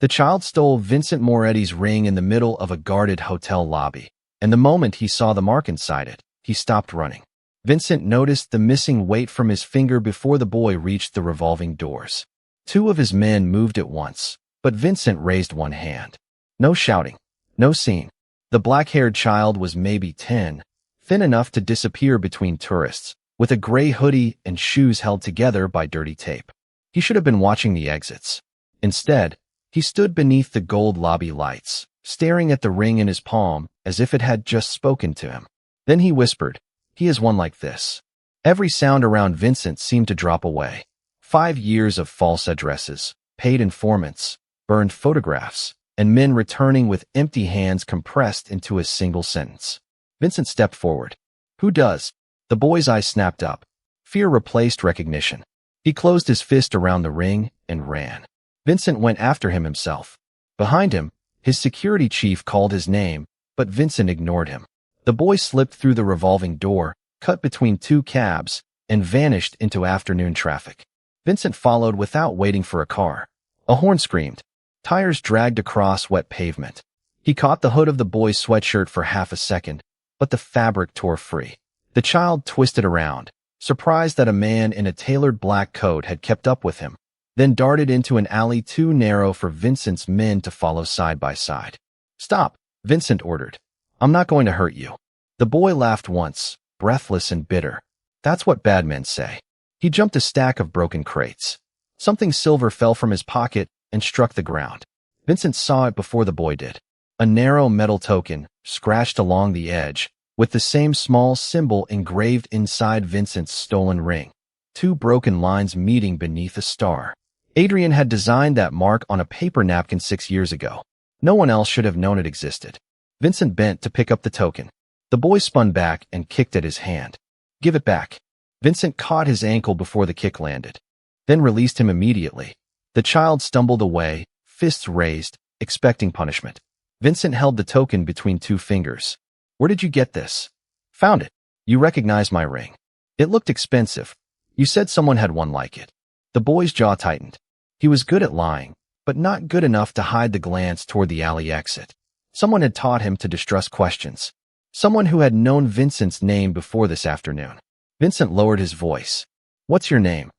The child stole Vincent Moretti's ring in the middle of a guarded hotel lobby, and the moment he saw the mark inside it, he stopped running. Vincent noticed the missing weight from his finger before the boy reached the revolving doors. Two of his men moved at once, but Vincent raised one hand. No shouting, no scene. The black-haired child was maybe 10, thin enough to disappear between tourists, with a gray hoodie and shoes held together by dirty tape. He should have been watching the exits. Instead, he stood beneath the gold lobby lights, staring at the ring in his palm as if it had just spoken to him. Then he whispered, "He is one like this." Every sound around Vincent seemed to drop away. 5 years of false addresses, paid informants, burned photographs, and men returning with empty hands compressed into a single sentence. Vincent stepped forward. "Who does?" The boy's eyes snapped up. Fear replaced recognition. He closed his fist around the ring and ran. Vincent went after him himself. Behind him, his security chief called his name, but Vincent ignored him. The boy slipped through the revolving door, cut between two cabs, and vanished into afternoon traffic. Vincent followed without waiting for a car. A horn screamed. Tires dragged across wet pavement. He caught the hood of the boy's sweatshirt for half a second, but the fabric tore free. The child twisted around, surprised that a man in a tailored black coat had kept up with him, then darted into an alley too narrow for Vincent's men to follow side by side. "Stop," Vincent ordered. "I'm not going to hurt you." The boy laughed once, breathless and bitter. That's what bad men say. He jumped a stack of broken crates. Something silver fell from his pocket and struck the ground. Vincent saw it before the boy did. A narrow metal token, scratched along the edge, with the same small symbol engraved inside Vincent's stolen ring. Two broken lines meeting beneath a star. Adrian had designed that mark on a paper napkin 6 years ago. No one else should have known it existed. Vincent bent to pick up the token. The boy spun back and kicked at his hand. "Give it back." Vincent caught his ankle before the kick landed, then released him immediately. The child stumbled away, fists raised, expecting punishment. Vincent held the token between two fingers. "Where did you get this?" "Found it." "You recognize my ring." "It looked expensive. You said someone had one like it." The boy's jaw tightened. He was good at lying, but not good enough to hide the glance toward the alley exit. Someone had taught him to distrust questions. Someone who had known Vincent's name before this afternoon. Vincent lowered his voice. "What's your name?"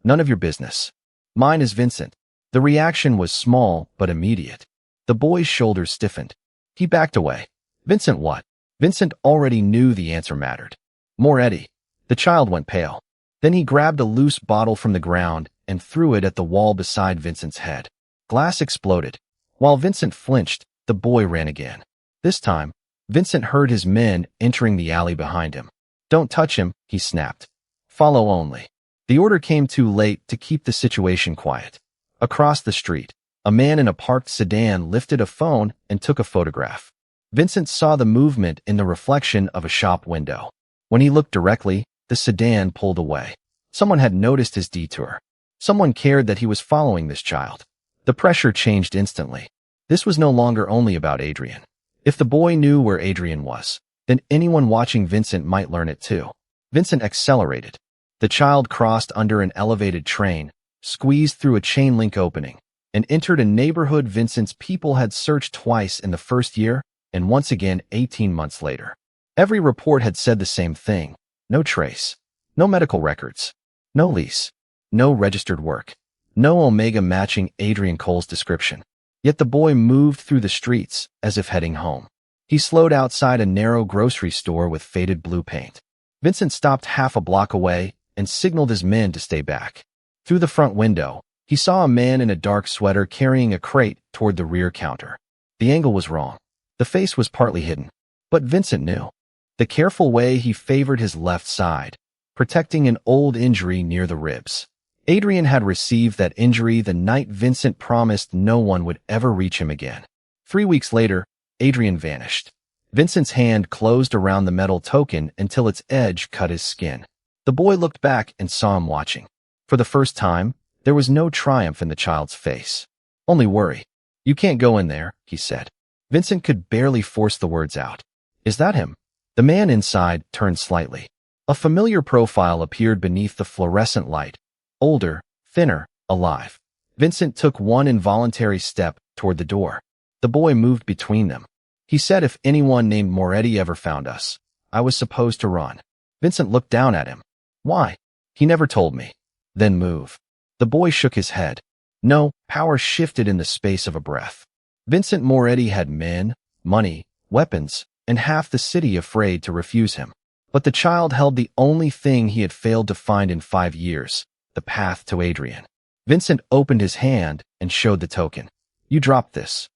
"None of your business." "Mine is Vincent." The reaction was small but immediate. The boy's shoulders stiffened. He backed away. "Vincent what?" Vincent already knew the answer mattered. "Moretti." The child went pale. Then he grabbed a loose bottle from the ground and threw it at the wall beside Vincent's head. Glass exploded. While Vincent flinched, the boy ran again. This time, Vincent heard his men entering the alley behind him. "Don't touch him," he snapped. "Follow only." The order came too late to keep the situation quiet. Across the street, a man in a parked sedan lifted a phone and took a photograph. Vincent saw the movement in the reflection of a shop window. When he looked directly, the sedan pulled away. Someone had noticed his detour. Someone cared that he was following this child. The pressure changed instantly. This was no longer only about Adrian. If the boy knew where Adrian was, then anyone watching Vincent might learn it too. Vincent accelerated. The child crossed under an elevated train, squeezed through a chain link opening, and entered a neighborhood Vincent's people had searched twice in the first year and once again 18 months later. Every report had said the same thing. No trace. No medical records. No lease. No registered work. No Omega matching Adrian Cole's description. Yet the boy moved through the streets as if heading home. He slowed outside a narrow grocery store with faded blue paint. Vincent stopped half a block away and signaled his men to stay back. Through the front window, he saw a man in a dark sweater carrying a crate toward the rear counter. The angle was wrong. The face was partly hidden. But Vincent knew. The careful way he favored his left side, protecting an old injury near the ribs. Adrian had received that injury the night Vincent promised no one would ever reach him again. 3 weeks later, Adrian vanished. Vincent's hand closed around the metal token until its edge cut his skin. The boy looked back and saw him watching. For the first time, there was no triumph in the child's face. Only worry. "You can't go in there," he said. Vincent could barely force the words out. "Is that him?" The man inside turned slightly. A familiar profile appeared beneath the fluorescent light. Older, thinner, alive. Vincent took one involuntary step toward the door. The boy moved between them. He said if anyone named Moretti ever found us, I was supposed to run. Vincent looked down at him. Why? He never told me. Then move. The boy shook his head. No, power shifted in the space of a breath. Vincent Moretti had men, money, weapons, and half the city afraid to refuse him. But the child held the only thing he had failed to find in 5 years, the path to Adrian. Vincent opened his hand and showed the token. You dropped this.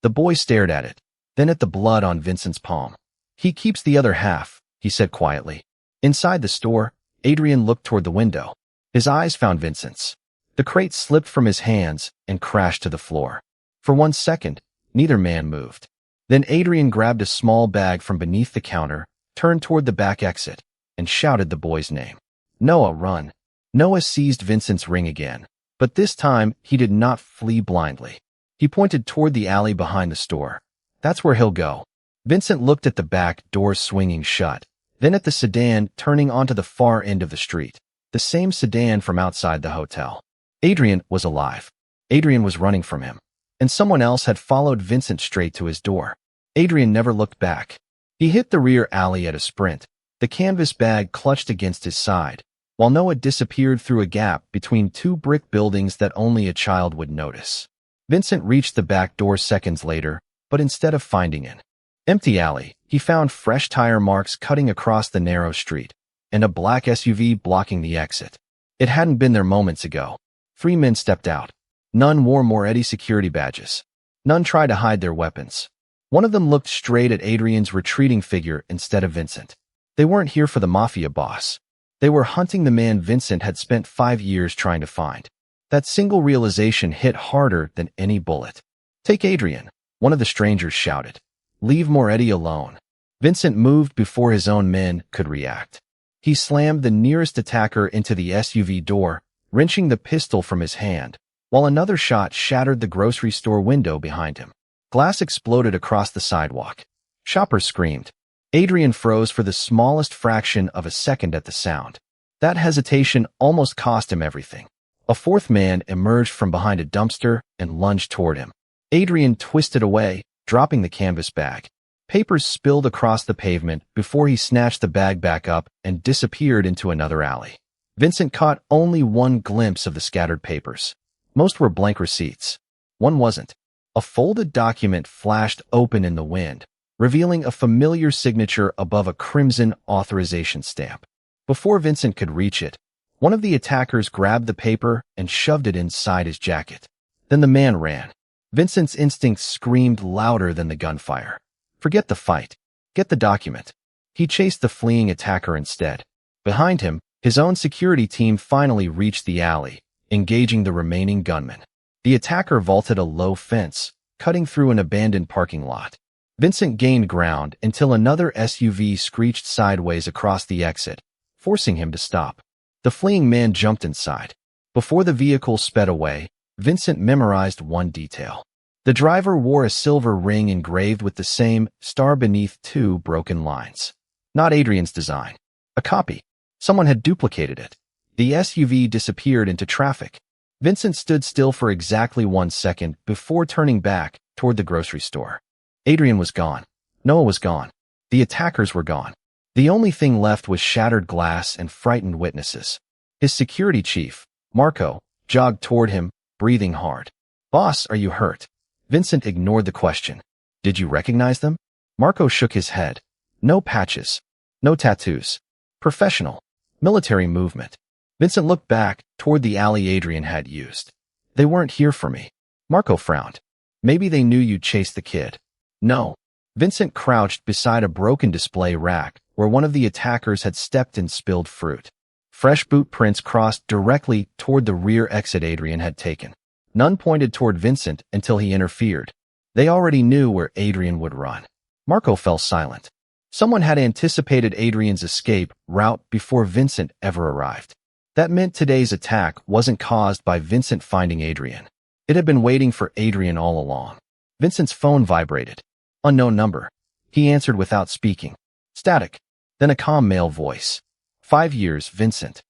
The boy stared at it, then at the blood on Vincent's palm. He keeps the other half, he said quietly. Inside the store, Adrian looked toward the window. His eyes found Vincent's. The crate slipped from his hands and crashed to the floor. For 1 second, neither man moved. Then Adrian grabbed a small bag from beneath the counter, turned toward the back exit, and shouted the boy's name. Noah, run. Noah seized Vincent's ring again, but this time he did not flee blindly. He pointed toward the alley behind the store. That's where he'll go. Vincent looked at the back door swinging shut, then at the sedan turning onto the far end of the street, the same sedan from outside the hotel. Adrian was alive. Adrian was running from him, and someone else had followed Vincent straight to his door. Adrian never looked back. He hit the rear alley at a sprint, the canvas bag clutched against his side, while Noah disappeared through a gap between 2 brick buildings that only a child would notice. Vincent reached the back door seconds later, but instead of finding an empty alley, he found fresh tire marks cutting across the narrow street, and a black SUV blocking the exit. It hadn't been there moments ago. 3 men stepped out. None wore Moretti security badges. None tried to hide their weapons. One of them looked straight at Adrian's retreating figure instead of Vincent. They weren't here for the Mafia boss. They were hunting the man Vincent had spent 5 years trying to find. That single realization hit harder than any bullet. Take Adrian, one of the strangers shouted. Leave Moretti alone. Vincent moved before his own men could react. He slammed the nearest attacker into the SUV door, wrenching the pistol from his hand, while another shot shattered the grocery store window behind him. Glass exploded across the sidewalk. Shoppers screamed. Adrian froze for the smallest fraction of a second at the sound. That hesitation almost cost him everything. A 4th man emerged from behind a dumpster and lunged toward him. Adrian twisted away, dropping the canvas bag. Papers spilled across the pavement before he snatched the bag back up and disappeared into another alley. Vincent caught only one glimpse of the scattered papers. Most were blank receipts. One wasn't. A folded document flashed open in the wind, revealing a familiar signature above a crimson authorization stamp. Before Vincent could reach it, one of the attackers grabbed the paper and shoved it inside his jacket. Then the man ran. Vincent's instincts screamed louder than the gunfire. Forget the fight. Get the document. He chased the fleeing attacker instead. Behind him, his own security team finally reached the alley, engaging the remaining gunmen. The attacker vaulted a low fence, cutting through an abandoned parking lot. Vincent gained ground until another SUV screeched sideways across the exit, forcing him to stop. The fleeing man jumped inside. Before the vehicle sped away, Vincent memorized one detail. The driver wore a silver ring engraved with the same star beneath 2 broken lines. Not Adrian's design. A copy. Someone had duplicated it. The SUV disappeared into traffic. Vincent stood still for exactly 1 second before turning back toward the grocery store. Adrian was gone. Noah was gone. The attackers were gone. The only thing left was shattered glass and frightened witnesses. His security chief, Marco, jogged toward him, breathing hard. Boss, are you hurt? Vincent ignored the question. Did you recognize them? Marco shook his head. No patches. No tattoos. Professional. Military movement. Vincent looked back toward the alley Adrian had used. They weren't here for me. Marco frowned. Maybe they knew you'd chase the kid. No. Vincent crouched beside a broken display rack where one of the attackers had stepped and spilled fruit. Fresh boot prints crossed directly toward the rear exit Adrian had taken. None pointed toward Vincent until he interfered. They already knew where Adrian would run. Marco fell silent. Someone had anticipated Adrian's escape route before Vincent ever arrived. That meant today's attack wasn't caused by Vincent finding Adrian. It had been waiting for Adrian all along. Vincent's phone vibrated. Unknown number. He answered without speaking. Static. Then a calm male voice. 5 years, Vincent.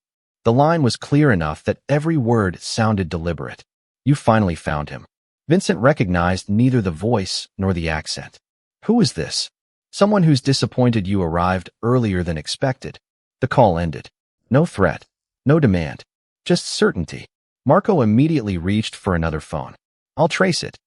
The line was clear enough that every word sounded deliberate. You finally found him. Vincent recognized neither the voice nor the accent. Who is this? Someone who's disappointed you arrived earlier than expected. The call ended. No threat. No demand. Just certainty. Marco immediately reached for another phone. I'll trace it.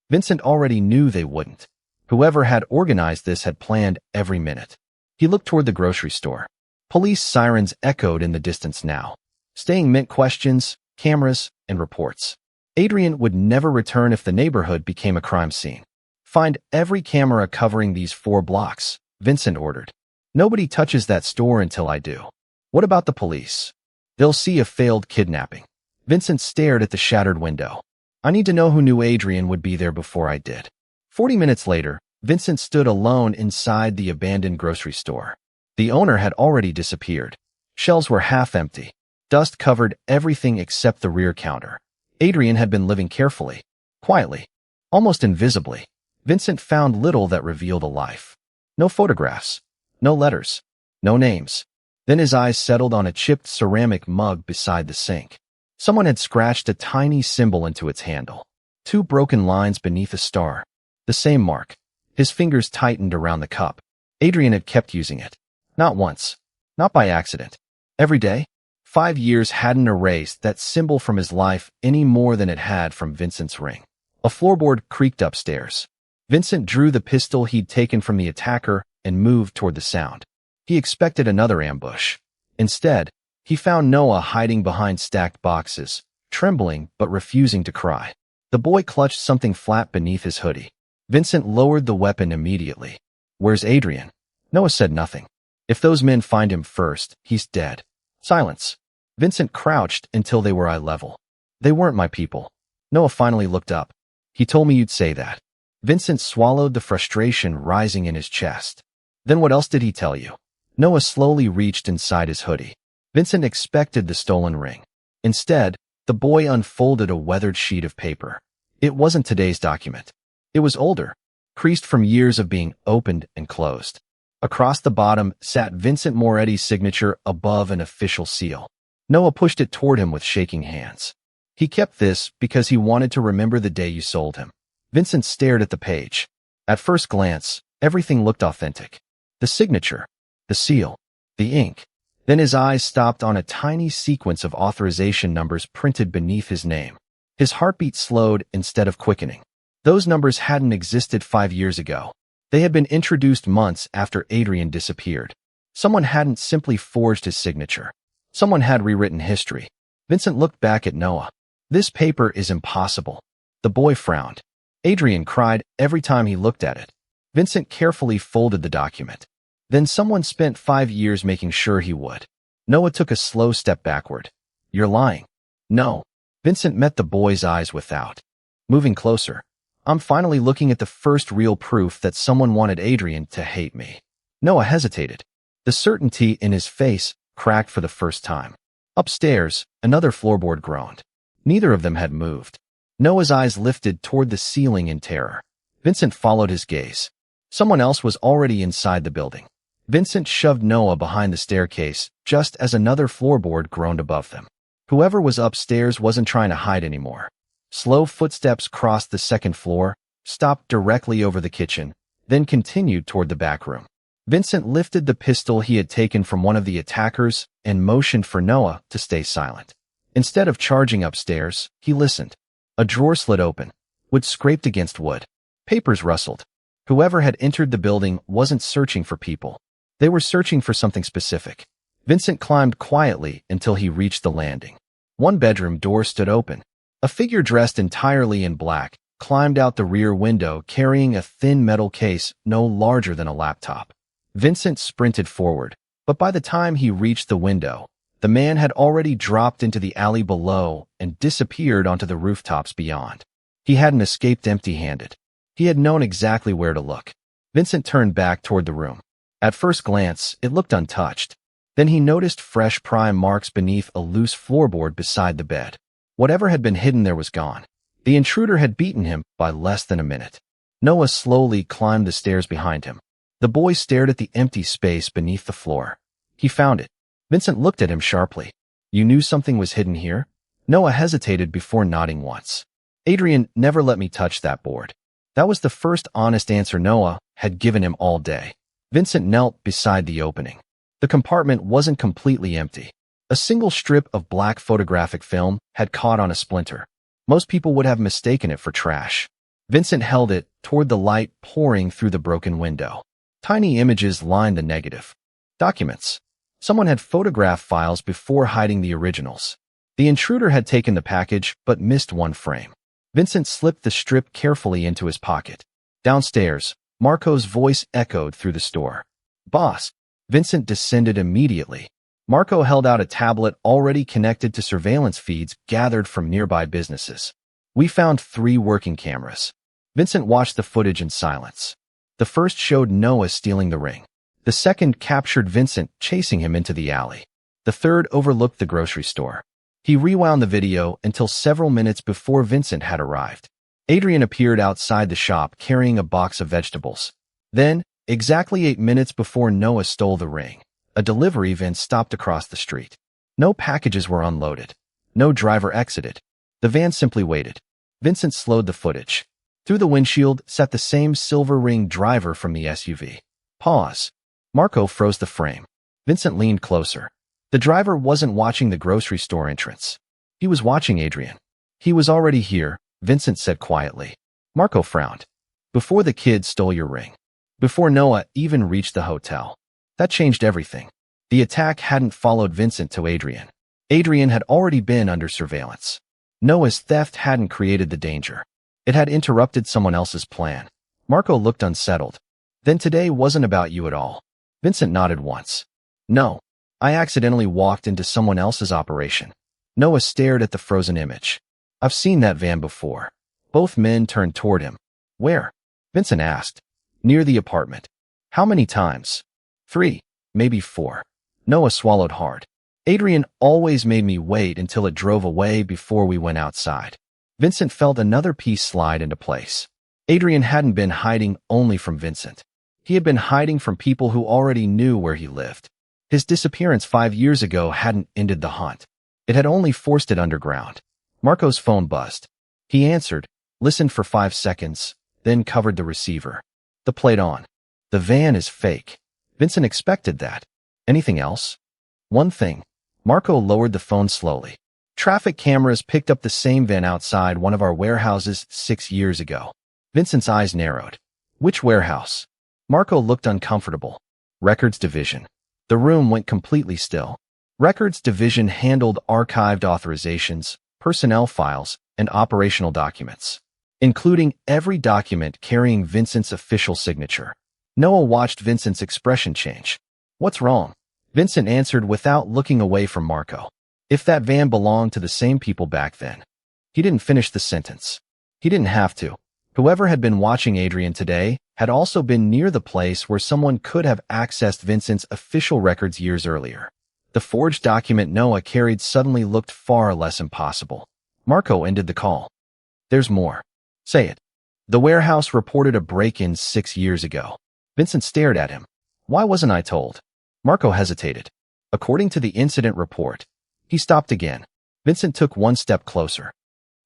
Vincent already knew they wouldn't. Whoever had organized this had planned every minute. He looked toward the grocery store. Police sirens echoed in the distance now. Staying meant questions, cameras, and reports. Adrian would never return if the neighborhood became a crime scene. Find every camera covering these 4 blocks, Vincent ordered. Nobody touches that store until I do. What about the police? They'll see a failed kidnapping. Vincent stared at the shattered window. I need to know who knew Adrian would be there before I did. 40 minutes later, Vincent stood alone inside the abandoned grocery store. The owner had already disappeared. Shelves were half empty. Dust covered everything except the rear counter. Adrian had been living carefully, quietly, almost invisibly. Vincent found little that revealed a life. No photographs, no letters, no names. Then his eyes settled on a chipped ceramic mug beside the sink. Someone had scratched a tiny symbol into its handle. 2 broken lines beneath a star. The same mark. His fingers tightened around the cup. Adrian had kept using it. Not once. Not by accident. Every day. 5 years hadn't erased that symbol from his life any more than it had from Vincent's ring. A floorboard creaked upstairs. Vincent drew the pistol he'd taken from the attacker and moved toward the sound. He expected another ambush. Instead, he found Noah hiding behind stacked boxes, trembling but refusing to cry. The boy clutched something flat beneath his hoodie. Vincent lowered the weapon immediately. Where's Adrian? Noah said nothing. If those men find him first, he's dead. Silence. Vincent crouched until they were eye level. They weren't my people. Noah finally looked up. He told me you'd say that. Vincent swallowed the frustration rising in his chest. Then what else did he tell you? Noah slowly reached inside his hoodie. Vincent expected the stolen ring. Instead, the boy unfolded a weathered sheet of paper. It wasn't today's document. It was older, creased from years of being opened and closed. Across the bottom sat Vincent Moretti's signature above an official seal. Noah pushed it toward him with shaking hands. He kept this because he wanted to remember the day you sold him. Vincent stared at the page. At first glance, everything looked authentic. The signature, the seal, the ink. Then his eyes stopped on a tiny sequence of authorization numbers printed beneath his name. His heartbeat slowed instead of quickening. Those numbers hadn't existed 5 years ago. They had been introduced months after Adrian disappeared. Someone hadn't simply forged his signature. Someone had rewritten history. Vincent looked back at Noah. This paper is impossible. The boy frowned. Adrian cried every time he looked at it. Vincent carefully folded the document. Then someone spent 5 years making sure he would. Noah took a slow step backward. You're lying. No. Vincent met the boy's eyes without. Moving closer. I'm finally looking at the first real proof that someone wanted Adrian to hate me. Noah hesitated. The certainty in his face cracked for the first time. Upstairs, another floorboard groaned. Neither of them had moved. Noah's eyes lifted toward the ceiling in terror. Vincent followed his gaze. Someone else was already inside the building. Vincent shoved Noah behind the staircase just as another floorboard groaned above them. Whoever was upstairs wasn't trying to hide anymore. Slow footsteps crossed the second floor, stopped directly over the kitchen, then continued toward the back room. Vincent lifted the pistol he had taken from one of the attackers and motioned for Noah to stay silent. Instead of charging upstairs, he listened. A drawer slid open. Wood scraped against wood. Papers rustled. Whoever had entered the building wasn't searching for people. They were searching for something specific. Vincent climbed quietly until he reached the landing. One bedroom door stood open. A figure dressed entirely in black climbed out the rear window carrying a thin metal case no larger than a laptop. Vincent sprinted forward, but by the time he reached the window, the man had already dropped into the alley below and disappeared onto the rooftops beyond. He hadn't escaped empty-handed. He had known exactly where to look. Vincent turned back toward the room. At first glance, it looked untouched. Then he noticed fresh prime marks beneath a loose floorboard beside the bed. Whatever had been hidden there was gone. The intruder had beaten him by less than a minute. Noah slowly climbed the stairs behind him. The boy stared at the empty space beneath the floor. He found it. Vincent looked at him sharply. You knew something was hidden here? Noah hesitated before nodding once. Adrian never let me touch that board. That was the first honest answer Noah had given him all day. Vincent knelt beside the opening. The compartment wasn't completely empty. A single strip of black photographic film had caught on a splinter. Most people would have mistaken it for trash. Vincent held it toward the light pouring through the broken window. Tiny images lined the negative. Documents. Someone had photographed files before hiding the originals. The intruder had taken the package but missed one frame. Vincent slipped the strip carefully into his pocket. Downstairs, Marco's voice echoed through the store. "Boss." Vincent descended immediately. Marco held out a tablet already connected to surveillance feeds gathered from nearby businesses. "We found 3 working cameras." Vincent watched the footage in silence. The first showed Noah stealing the ring. The second captured Vincent chasing him into the alley. The third overlooked the grocery store. He rewound the video until several minutes before Vincent had arrived. Adrian appeared outside the shop carrying a box of vegetables. Then, exactly 8 minutes before Noah stole the ring, a delivery van stopped across the street. No packages were unloaded. No driver exited. The van simply waited. Vincent slowed the footage. Through the windshield sat the same silver ring driver from the SUV. Pause. Marco froze the frame. Vincent leaned closer. The driver wasn't watching the grocery store entrance. He was watching Adrian. "He was already here," Vincent said quietly. Marco frowned. "Before the kid stole your ring. Before Noah even reached the hotel. That changed everything." The attack hadn't followed Vincent to Adrian. Adrian had already been under surveillance. Noah's theft hadn't created the danger. It had interrupted someone else's plan. Marco looked unsettled. "Then today wasn't about you at all." Vincent nodded once. "No. I accidentally walked into someone else's operation." Noah stared at the frozen image. "I've seen that van before." Both men turned toward him. "Where?" Vincent asked. "Near the apartment." "How many times?" 3, maybe 4. Noah swallowed hard. "Adrian always made me wait until it drove away before we went outside." Vincent felt another piece slide into place. Adrian hadn't been hiding only from Vincent. He had been hiding from people who already knew where he lived. His disappearance 5 years ago hadn't ended the hunt. It had only forced it underground. Marco's phone buzzed. He answered, listened for 5 seconds, then covered the receiver. The plate on. "The van is fake." Vincent expected that. "Anything else?" "One thing." Marco lowered the phone slowly. "Traffic cameras picked up the same van outside one of our warehouses 6 years ago." Vincent's eyes narrowed. "Which warehouse?" Marco looked uncomfortable. "Records Division." The room went completely still. Records Division handled archived authorizations, personnel files, and operational documents, including every document carrying Vincent's official signature. Noah watched Vincent's expression change. "What's wrong?" Vincent answered without looking away from Marco. "If that van belonged to the same people back then." He didn't finish the sentence. He didn't have to. Whoever had been watching Adrian today had also been near the place where someone could have accessed Vincent's official records years earlier. The forged document Noah carried suddenly looked far less impossible. Marco ended the call. "There's more." "Say it." "The warehouse reported a break-in 6 years ago." Vincent stared at him. "Why wasn't I told?" Marco hesitated. "According to the incident report." He stopped again. Vincent took 1 step closer.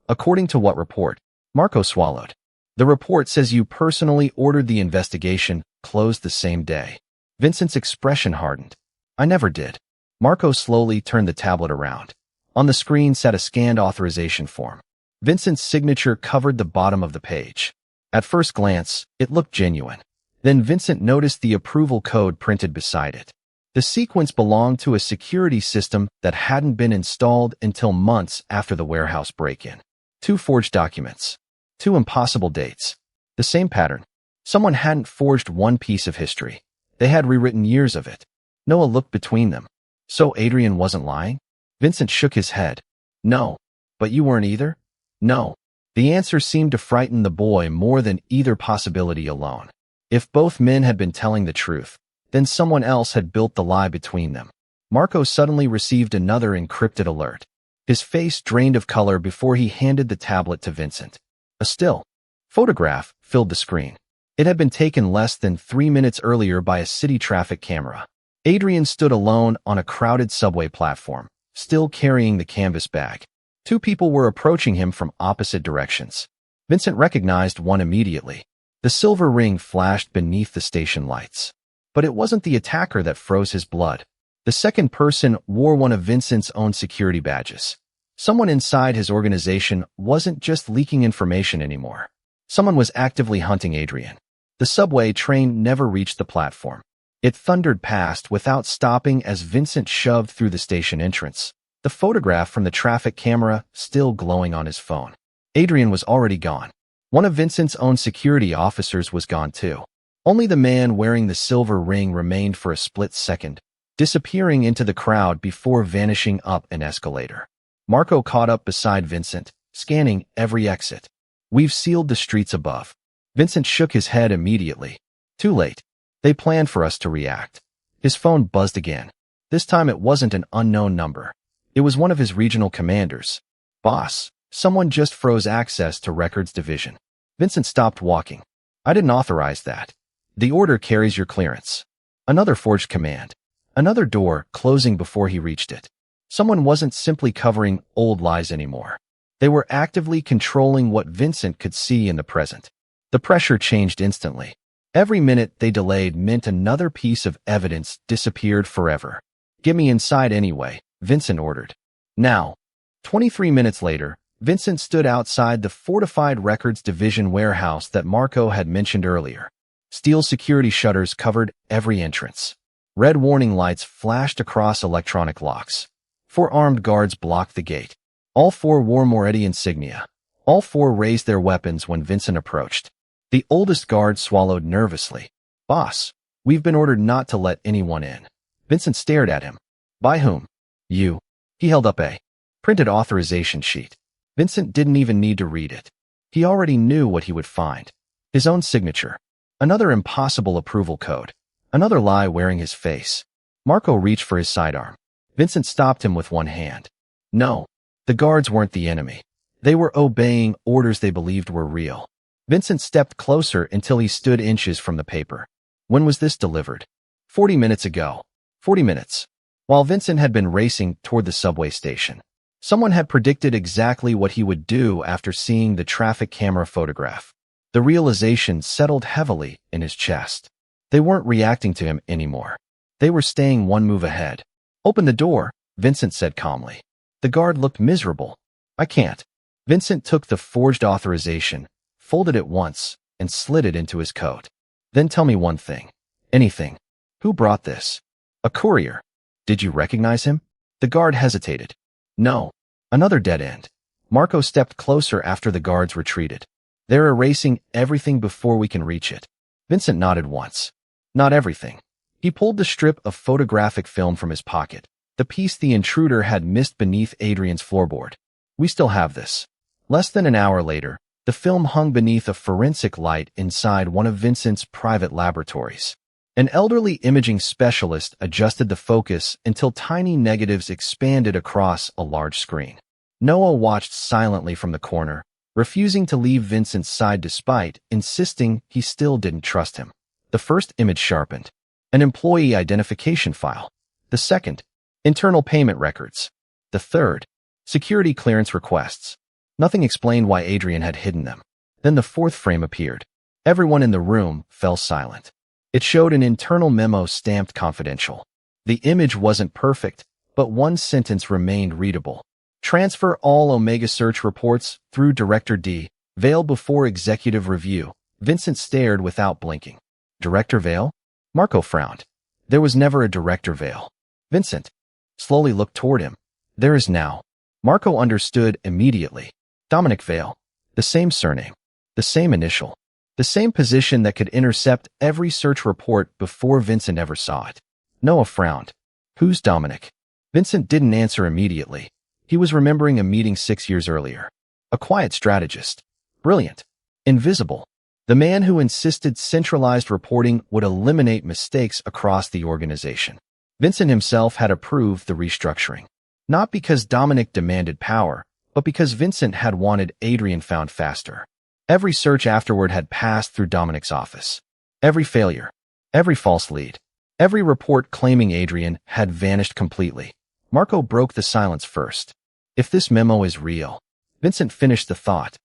"According to what report?" Marco swallowed. "The report says you personally ordered the investigation closed the same day." Vincent's expression hardened. "I never did." Marco slowly turned the tablet around. On the screen sat a scanned authorization form. Vincent's signature covered the bottom of the page. At first glance, it looked genuine. Then Vincent noticed the approval code printed beside it. The sequence belonged to a security system that hadn't been installed until months after the warehouse break-in. 2 forged documents. 2 impossible dates. The same pattern. Someone hadn't forged one piece of history. They had rewritten years of it. Noah looked between them. "So Adrian wasn't lying?" Vincent shook his head. "No." "But you weren't either?" "No." The answer seemed to frighten the boy more than either possibility alone. If both men had been telling the truth, then someone else had built the lie between them. Marco suddenly received another encrypted alert. His face drained of color before he handed the tablet to Vincent. A still photograph filled the screen. It had been taken less than 3 minutes earlier by a city traffic camera. Adrian stood alone on a crowded subway platform, still carrying the canvas bag. Two people were approaching him from opposite directions. Vincent recognized one immediately. The silver ring flashed beneath the station lights. But it wasn't the attacker that froze his blood. The second person wore one of Vincent's own security badges. Someone inside his organization wasn't just leaking information anymore. Someone was actively hunting Adrian. The subway train never reached the platform. It thundered past without stopping as Vincent shoved through the station entrance, the photograph from the traffic camera still glowing on his phone. Adrian was already gone. One of Vincent's own security officers was gone too. Only the man wearing the silver ring remained for a split second, disappearing into the crowd before vanishing up an escalator. Marco caught up beside Vincent, scanning every exit. "We've sealed the streets above." Vincent shook his head immediately. Too late. They planned for us to react. His phone buzzed again. This time it wasn't an unknown number. It was one of his regional commanders. "Boss, someone just froze access to Records Division." Vincent stopped walking. "I didn't authorize that. The order carries your clearance." Another forged command. Another door closing before he reached it. Someone wasn't simply covering old lies anymore. They were actively controlling what Vincent could see in the present. The pressure changed instantly. Every minute they delayed meant another piece of evidence disappeared forever. "Get me inside anyway," Vincent ordered. Now, 23 minutes later, Vincent stood outside the fortified Records Division warehouse that Marco had mentioned earlier. Steel security shutters covered every entrance. Red warning lights flashed across electronic locks. 4 armed guards blocked the gate. All 4 wore Moretti insignia. All 4 raised their weapons when Vincent approached. The oldest guard swallowed nervously. "Boss, we've been ordered not to let anyone in." Vincent stared at him. "By whom?" "You." He held up a printed authorization sheet. Vincent didn't even need to read it. He already knew what he would find. His own signature. Another impossible approval code. Another lie wearing his face. Marco reached for his sidearm. Vincent stopped him with one hand. No, the guards weren't the enemy. They were obeying orders they believed were real. Vincent stepped closer until he stood inches from the paper. When was this delivered? 40 minutes ago. 40 minutes. While Vincent had been racing toward the subway station, someone had predicted exactly what he would do after seeing the traffic camera photograph. The realization settled heavily in his chest. They weren't reacting to him anymore. They were staying one move ahead. "Open the door," Vincent said calmly. The guard looked miserable. "I can't." Vincent took the forged authorization, folded it once, and slid it into his coat. "Then tell me one thing. Anything. Who brought this?" "A courier." "Did you recognize him?" The guard hesitated. "No." Another dead end. Marco stepped closer after the guards retreated. "They're erasing everything before we can reach it." Vincent nodded once. "Not everything." He pulled the strip of photographic film from his pocket, the piece the intruder had missed beneath Adrian's floorboard. "We still have this." Less than an hour later, the film hung beneath a forensic light inside one of Vincent's private laboratories. An elderly imaging specialist adjusted the focus until tiny negatives expanded across a large screen. Noah watched silently from the corner, refusing to leave Vincent's side despite insisting he still didn't trust him. The first image sharpened. An employee identification file. The second, internal payment records. The third, security clearance requests. Nothing explained why Adrian had hidden them. Then the fourth frame appeared. Everyone in the room fell silent. It showed an internal memo stamped confidential. The image wasn't perfect, but one sentence remained readable. "Transfer all Omega Search reports through Director D. Vale before executive review." Vincent stared without blinking. "Director Vale?" Marco frowned. There was never a Director Vale. Vincent slowly looked toward him. "There is now." Marco understood immediately. Dominic Vale. The same surname. The same initial. The same position that could intercept every search report before Vincent ever saw it. Noah frowned. "Who's Dominic?" Vincent didn't answer immediately. He was remembering a meeting 6 years earlier. A quiet strategist. Brilliant. Invisible. The man who insisted centralized reporting would eliminate mistakes across the organization. Vincent himself had approved the restructuring. Not because Dominic demanded power, but because Vincent had wanted Adrian found faster. Every search afterward had passed through Dominic's office. Every failure. Every false lead. Every report claiming Adrian had vanished completely. Marco broke the silence first. If this memo is real, Vincent finished the thought,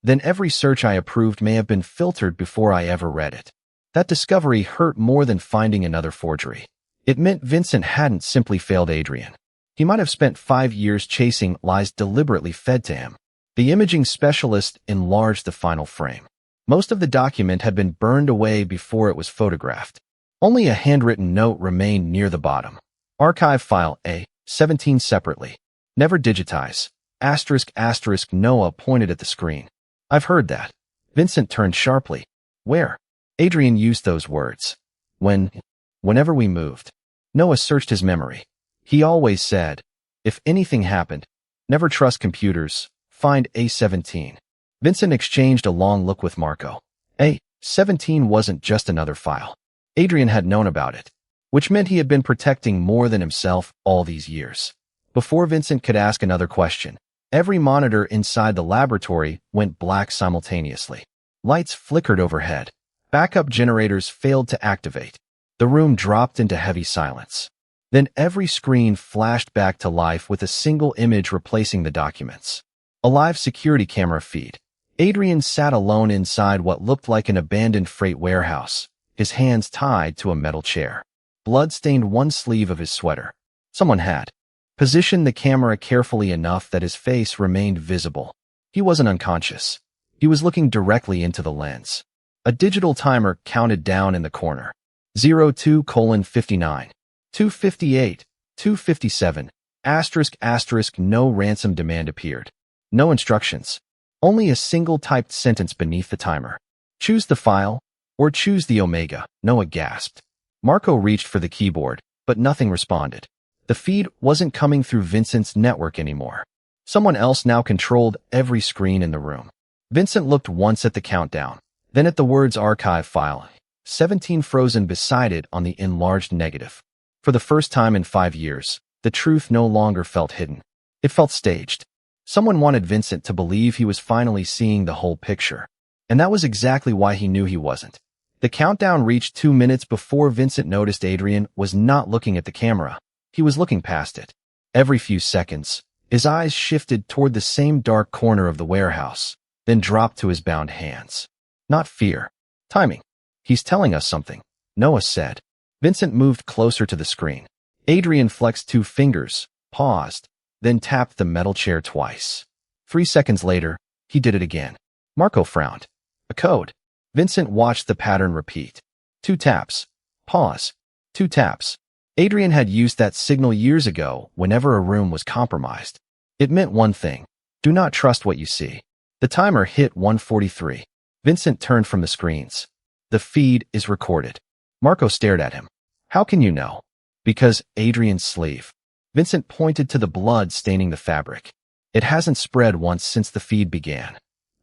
then every search I approved may have been filtered before I ever read it. That discovery hurt more than finding another forgery. It meant Vincent hadn't simply failed Adrian. He might have spent 5 years chasing lies deliberately fed to him. The imaging specialist enlarged the final frame. Most of the document had been burned away before it was photographed. Only a handwritten note remained near the bottom. Archive file A17 separately. Never digitize. **** Noah pointed at the screen. I've heard that. Vincent turned sharply. Where? Adrian used those words. Whenever we moved. Noah searched his memory. He always said, if anything happened, never trust computers, find A17. Vincent exchanged a long look with Marco. A17 wasn't just another file. Adrian had known about it, which meant he had been protecting more than himself all these years. Before Vincent could ask another question, every monitor inside the laboratory went black simultaneously. Lights flickered overhead. Backup generators failed to activate. The room dropped into heavy silence. Then every screen flashed back to life with a single image replacing the documents. A live security camera feed. Adrian sat alone inside what looked like an abandoned freight warehouse, his hands tied to a metal chair. Blood stained one sleeve of his sweater. Someone had positioned the camera carefully enough that his face remained visible. He wasn't unconscious. He was looking directly into the lens. A digital timer counted down in the corner. 02:59. 2:58. 2:57. ***. No ransom demand appeared. No instructions. Only a single typed sentence beneath the timer. Choose the file, or choose the Omega, Noah gasped. Marco reached for the keyboard, but nothing responded. The feed wasn't coming through Vincent's network anymore. Someone else now controlled every screen in the room. Vincent looked once at the countdown, then at the words archive file, 17 frozen beside it on the enlarged negative. For the first time in 5 years, the truth no longer felt hidden. It felt staged. Someone wanted Vincent to believe he was finally seeing the whole picture. And that was exactly why he knew he wasn't. The countdown reached 2 minutes before Vincent noticed Adrian was not looking at the camera. He was looking past it. Every few seconds, his eyes shifted toward the same dark corner of the warehouse, then dropped to his bound hands. Not fear. Timing. He's telling us something, Noah said. Vincent moved closer to the screen. Adrian flexed 2 fingers, paused, then tapped the metal chair twice. 3 seconds later, he did it again. Marco frowned. A code. Vincent watched the pattern repeat. 2 taps. Pause. 2 taps. Adrian had used that signal years ago whenever a room was compromised. It meant one thing. Do not trust what you see. The timer hit 1:43. Vincent turned from the screens. The feed is recorded. Marco stared at him. How can you know? Because Adrian's sleeve. Vincent pointed to the blood staining the fabric. It hasn't spread once since the feed began.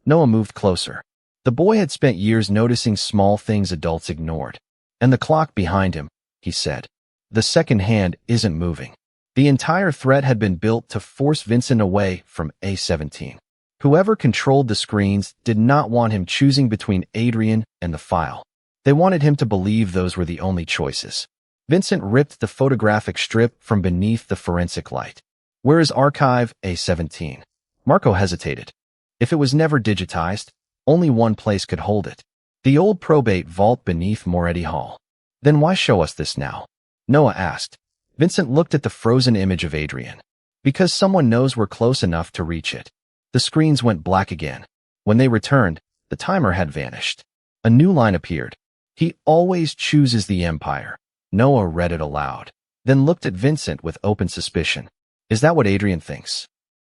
Noah moved closer. The boy had spent years noticing small things adults ignored. And the clock behind him, he said. The second hand isn't moving. The entire threat had been built to force Vincent away from A17. Whoever controlled the screens did not want him choosing between Adrian and the file. They wanted him to believe those were the only choices. Vincent ripped the photographic strip from beneath the forensic light. Where is archive A17? Marco hesitated. If it was never digitized, only one place could hold it. The old probate vault beneath Moretti Hall. Then why show us this now? Noah asked. Vincent looked at the frozen image of Adrian. Because someone knows we're close enough to reach it. The screens went black again. When they returned, the timer had vanished. A new line appeared. He always chooses the Empire. Noah read it aloud, then looked at Vincent with open suspicion. Is that what Adrian thinks?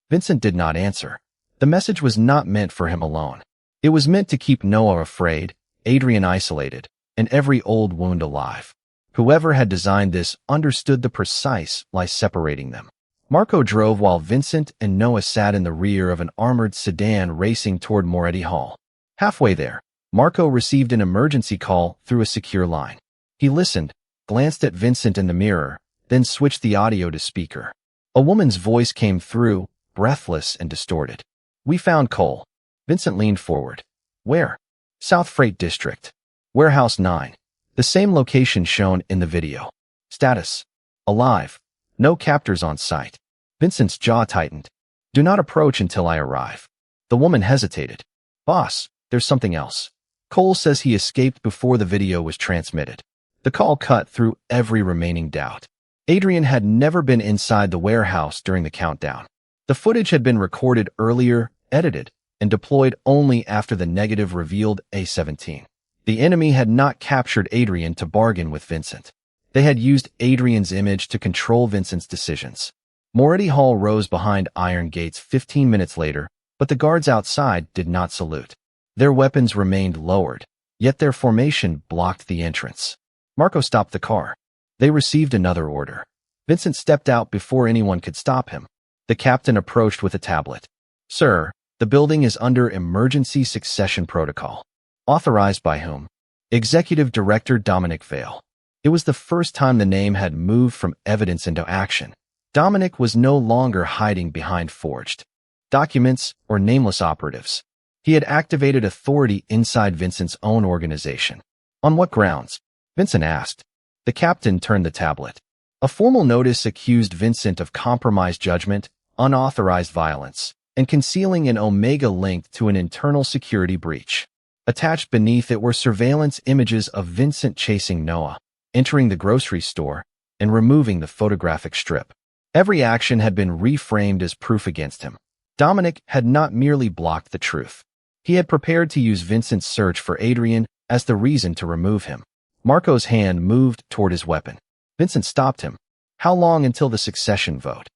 Vincent did not answer. The message was not meant for him alone. It was meant to keep Noah afraid, Adrian isolated, and every old wound alive. Whoever had designed this understood the precise lie separating them. Marco drove while Vincent and Noah sat in the rear of an armored sedan racing toward Moretti Hall. Halfway there, Marco received an emergency call through a secure line. He listened, glanced at Vincent in the mirror, then switched the audio to speaker. A woman's voice came through, breathless and distorted. We found Cole. Vincent leaned forward. Where? South Freight District. Warehouse 9. The same location shown in the video. Status. Alive. No captors on site. Vincent's jaw tightened. Do not approach until I arrive. The woman hesitated. Boss, there's something else. Cole says he escaped before the video was transmitted. The call cut through every remaining doubt. Adrian had never been inside the warehouse during the countdown. The footage had been recorded earlier, edited, and deployed only after the negative revealed A17. The enemy had not captured Adrian to bargain with Vincent. They had used Adrian's image to control Vincent's decisions. Moretti Hall rose behind iron gates 15 minutes later, but the guards outside did not salute. Their weapons remained lowered, yet their formation blocked the entrance. Marco stopped the car. They received another order. Vincent stepped out before anyone could stop him. The captain approached with a tablet. Sir, the building is under emergency succession protocol. Authorized by whom? Executive Director Dominic Vale. It was the first time the name had moved from evidence into action. Dominic was no longer hiding behind forged documents or nameless operatives. He had activated authority inside Vincent's own organization. On what grounds? Vincent asked. The captain turned the tablet. A formal notice accused Vincent of compromised judgment, unauthorized violence, and concealing an Omega linked to an internal security breach. Attached beneath it were surveillance images of Vincent chasing Noah, entering the grocery store, and removing the photographic strip. Every action had been reframed as proof against him. Dominic had not merely blocked the truth. He had prepared to use Vincent's search for Adrian as the reason to remove him. Marco's hand moved toward his weapon. Vincent stopped him. How long until the succession vote?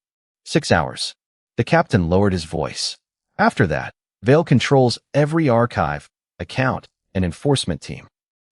6 hours. The captain lowered his voice. After that, Vale controls every archive, account, and enforcement team.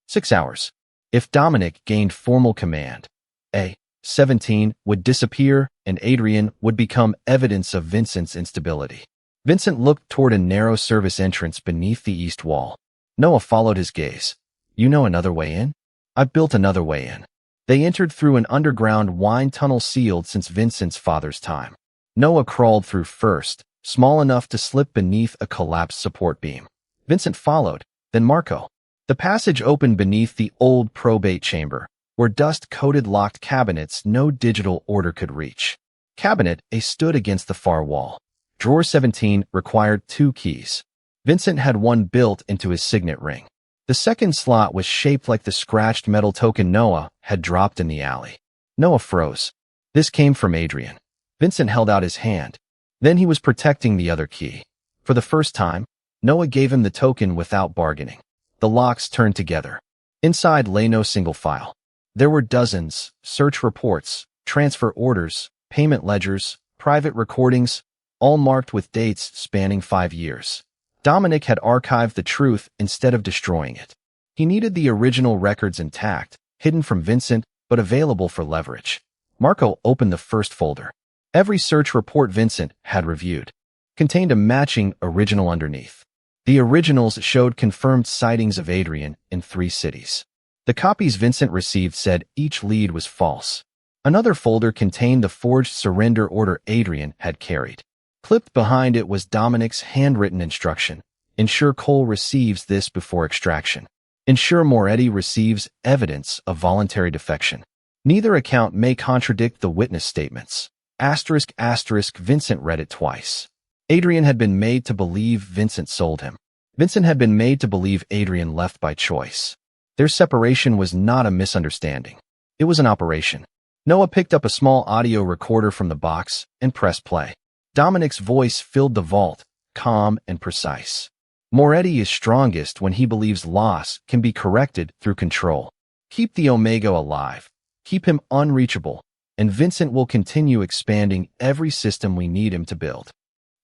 6 hours. If Dominic gained formal command, A17 would disappear and Adrian would become evidence of Vincent's instability. Vincent looked toward a narrow service entrance beneath the east wall. Noah followed his gaze. You know another way in? I've built another way in. They entered through an underground wine tunnel sealed since Vincent's father's time. Noah crawled through first, small enough to slip beneath a collapsed support beam. Vincent followed, then Marco. The passage opened beneath the old probate chamber, where dust-coated locked cabinets no digital order could reach. Cabinet A stood against the far wall. Drawer 17 required 2 keys. Vincent had one built into his signet ring. The second slot was shaped like the scratched metal token Noah had dropped in the alley. Noah froze. This came from Adrian. Vincent held out his hand. Then he was protecting the other key. For the first time, Noah gave him the token without bargaining. The locks turned together. Inside lay no single file. There were dozens, search reports, transfer orders, payment ledgers, private recordings, all marked with dates spanning 5 years. Dominic had archived the truth instead of destroying it. He needed the original records intact, hidden from Vincent, but available for leverage. Marco opened the first folder. Every search report Vincent had reviewed contained a matching original underneath. The originals showed confirmed sightings of Adrian in 3 cities. The copies Vincent received said each lead was false. Another folder contained the forged surrender order Adrian had carried. Clipped behind it was Dominic's handwritten instruction. Ensure Cole receives this before extraction. Ensure Moretti receives evidence of voluntary defection. Neither account may contradict the witness statements. Asterisk, asterisk, Vincent read it twice. Adrian had been made to believe Vincent sold him. Vincent had been made to believe Adrian left by choice. Their separation was not a misunderstanding. It was an operation. Noah picked up a small audio recorder from the box and pressed play. Dominic's voice filled the vault, calm and precise. Moretti is strongest when he believes loss can be corrected through control. Keep the Omega alive. Keep him unreachable, and Vincent will continue expanding every system we need him to build.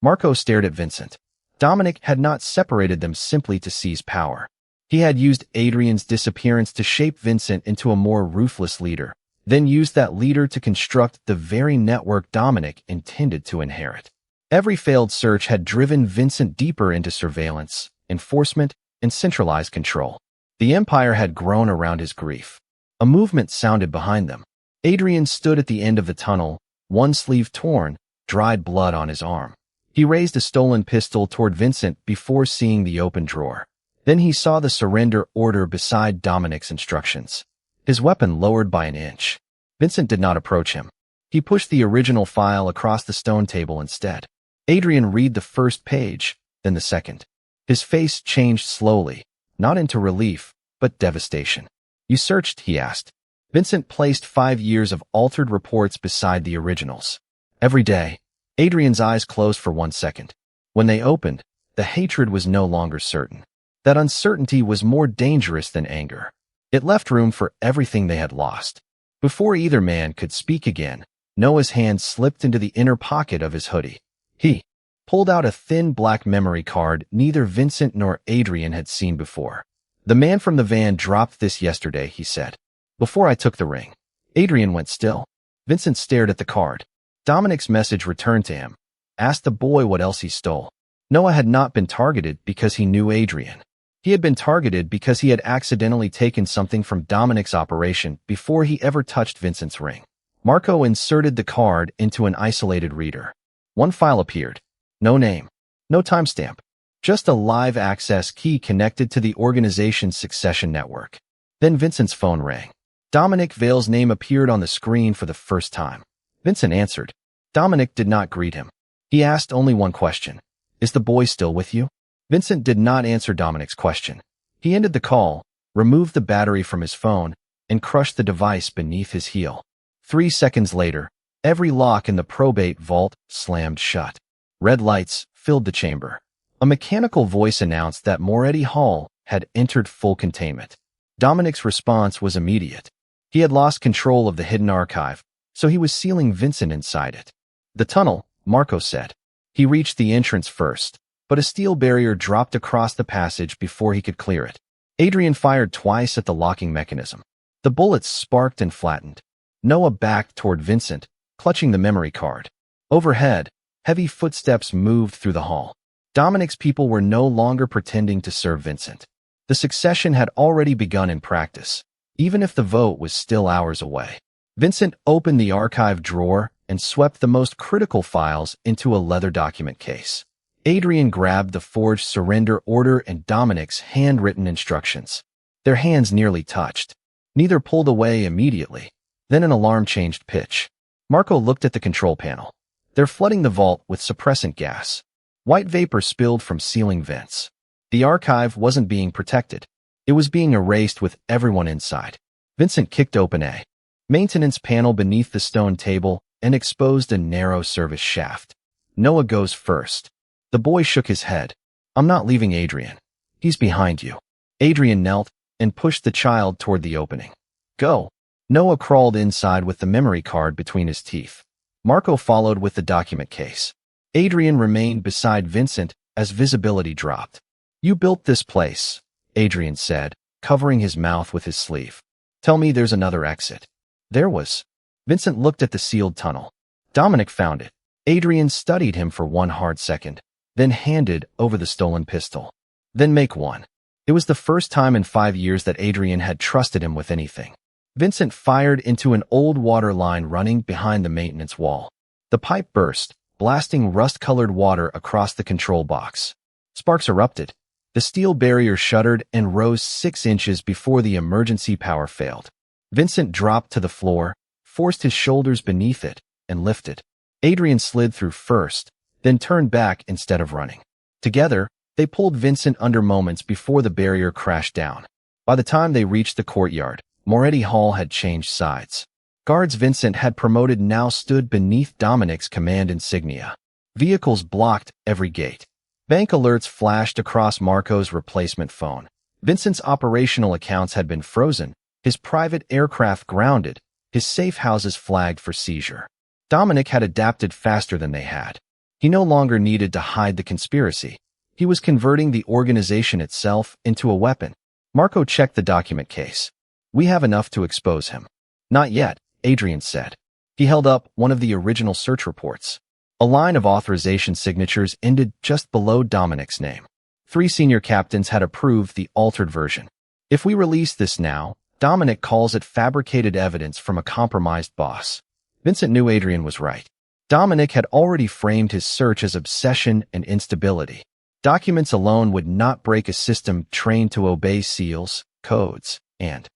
Marco stared at Vincent. Dominic had not separated them simply to seize power. He had used Adrian's disappearance to shape Vincent into a more ruthless leader, then used that leader to construct the very network Dominic intended to inherit. Every failed search had driven Vincent deeper into surveillance, enforcement, and centralized control. The empire had grown around his grief. A movement sounded behind them. Adrian stood at the end of the tunnel, one sleeve torn, dried blood on his arm. He raised a stolen pistol toward Vincent before seeing the open drawer. Then he saw the surrender order beside Dominic's instructions. His weapon lowered by an inch. Vincent did not approach him. He pushed the original file across the stone table instead. Adrian read the first page, then the second. His face changed slowly, not into relief, but devastation. You searched, he asked. Vincent placed 5 years of altered reports beside the originals. Every day, Adrian's eyes closed for 1 second. When they opened, the hatred was no longer certain. That uncertainty was more dangerous than anger. It left room for everything they had lost. Before either man could speak again, Noah's hand slipped into the inner pocket of his hoodie. He pulled out a thin black memory card neither Vincent nor Adrian had seen before. The man from the van dropped this yesterday, he said. Before I took the ring. Adrian went still. Vincent stared at the card. Dominic's message returned to him. Asked the boy what else he stole. Noah had not been targeted because he knew Adrian. He had been targeted because he had accidentally taken something from Dominic's operation before he ever touched Vincent's ring. Marco inserted the card into an isolated reader. One file appeared. No name. No timestamp. Just a live access key connected to the organization's succession network. Then Vincent's phone rang. Dominic Vale's name appeared on the screen for the first time. Vincent answered. Dominic did not greet him. He asked only one question. Is the boy still with you? Vincent did not answer Dominic's question. He ended the call, removed the battery from his phone, and crushed the device beneath his heel. 3 seconds later, every lock in the probate vault slammed shut. Red lights filled the chamber. A mechanical voice announced that Moretti Hall had entered full containment. Dominic's response was immediate. He had lost control of the hidden archive, so he was sealing Vincent inside it. The tunnel, Marco said. He reached the entrance first, but a steel barrier dropped across the passage before he could clear it. Adrian fired twice at the locking mechanism. The bullets sparked and flattened. Noah backed toward Vincent, clutching the memory card. Overhead, heavy footsteps moved through the hall. Dominic's people were no longer pretending to serve Vincent. The succession had already begun in practice, even if the vote was still hours away. Vincent opened the archive drawer and swept the most critical files into a leather document case. Adrian grabbed the forged surrender order and Dominic's handwritten instructions. Their hands nearly touched. Neither pulled away immediately. Then an alarm changed pitch. Marco looked at the control panel. They're flooding the vault with suppressant gas. White vapor spilled from ceiling vents. The archive wasn't being protected. It was being erased with everyone inside. Vincent kicked open a maintenance panel beneath the stone table and exposed a narrow service shaft. Noah goes first. The boy shook his head. I'm not leaving Adrian. He's behind you. Adrian knelt and pushed the child toward the opening. Go. Noah crawled inside with the memory card between his teeth. Marco followed with the document case. Adrian remained beside Vincent as visibility dropped. You built this place, Adrian said, covering his mouth with his sleeve. Tell me there's another exit. There was. Vincent looked at the sealed tunnel. Dominic found it. Adrian studied him for 1 hard second, then handed over the stolen pistol. Then make one. It was the first time in 5 years that Adrian had trusted him with anything. Vincent fired into an old water line running behind the maintenance wall. The pipe burst, blasting rust-colored water across the control box. Sparks erupted. The steel barrier shuddered and rose 6 inches before the emergency power failed. Vincent dropped to the floor, forced his shoulders beneath it, and lifted. Adrian slid through first, then turned back instead of running. Together, they pulled Vincent under moments before the barrier crashed down. By the time they reached the courtyard, Moretti Hall had changed sides. Guards Vincent had promoted now stood beneath Dominic's command insignia. Vehicles blocked every gate. Bank alerts flashed across Marco's replacement phone. Vincent's operational accounts had been frozen, his private aircraft grounded, his safe houses flagged for seizure. Dominic had adapted faster than they had. He no longer needed to hide the conspiracy. He was converting the organization itself into a weapon. Marco checked the document case. We have enough to expose him. Not yet, Adrian said. He held up one of the original search reports. A line of authorization signatures ended just below Dominic's name. 3 senior captains had approved the altered version. If we release this now, Dominic calls it fabricated evidence from a compromised boss. Vincent knew Adrian was right. Dominic had already framed his search as obsession and instability. Documents alone would not break a system trained to obey seals, codes, and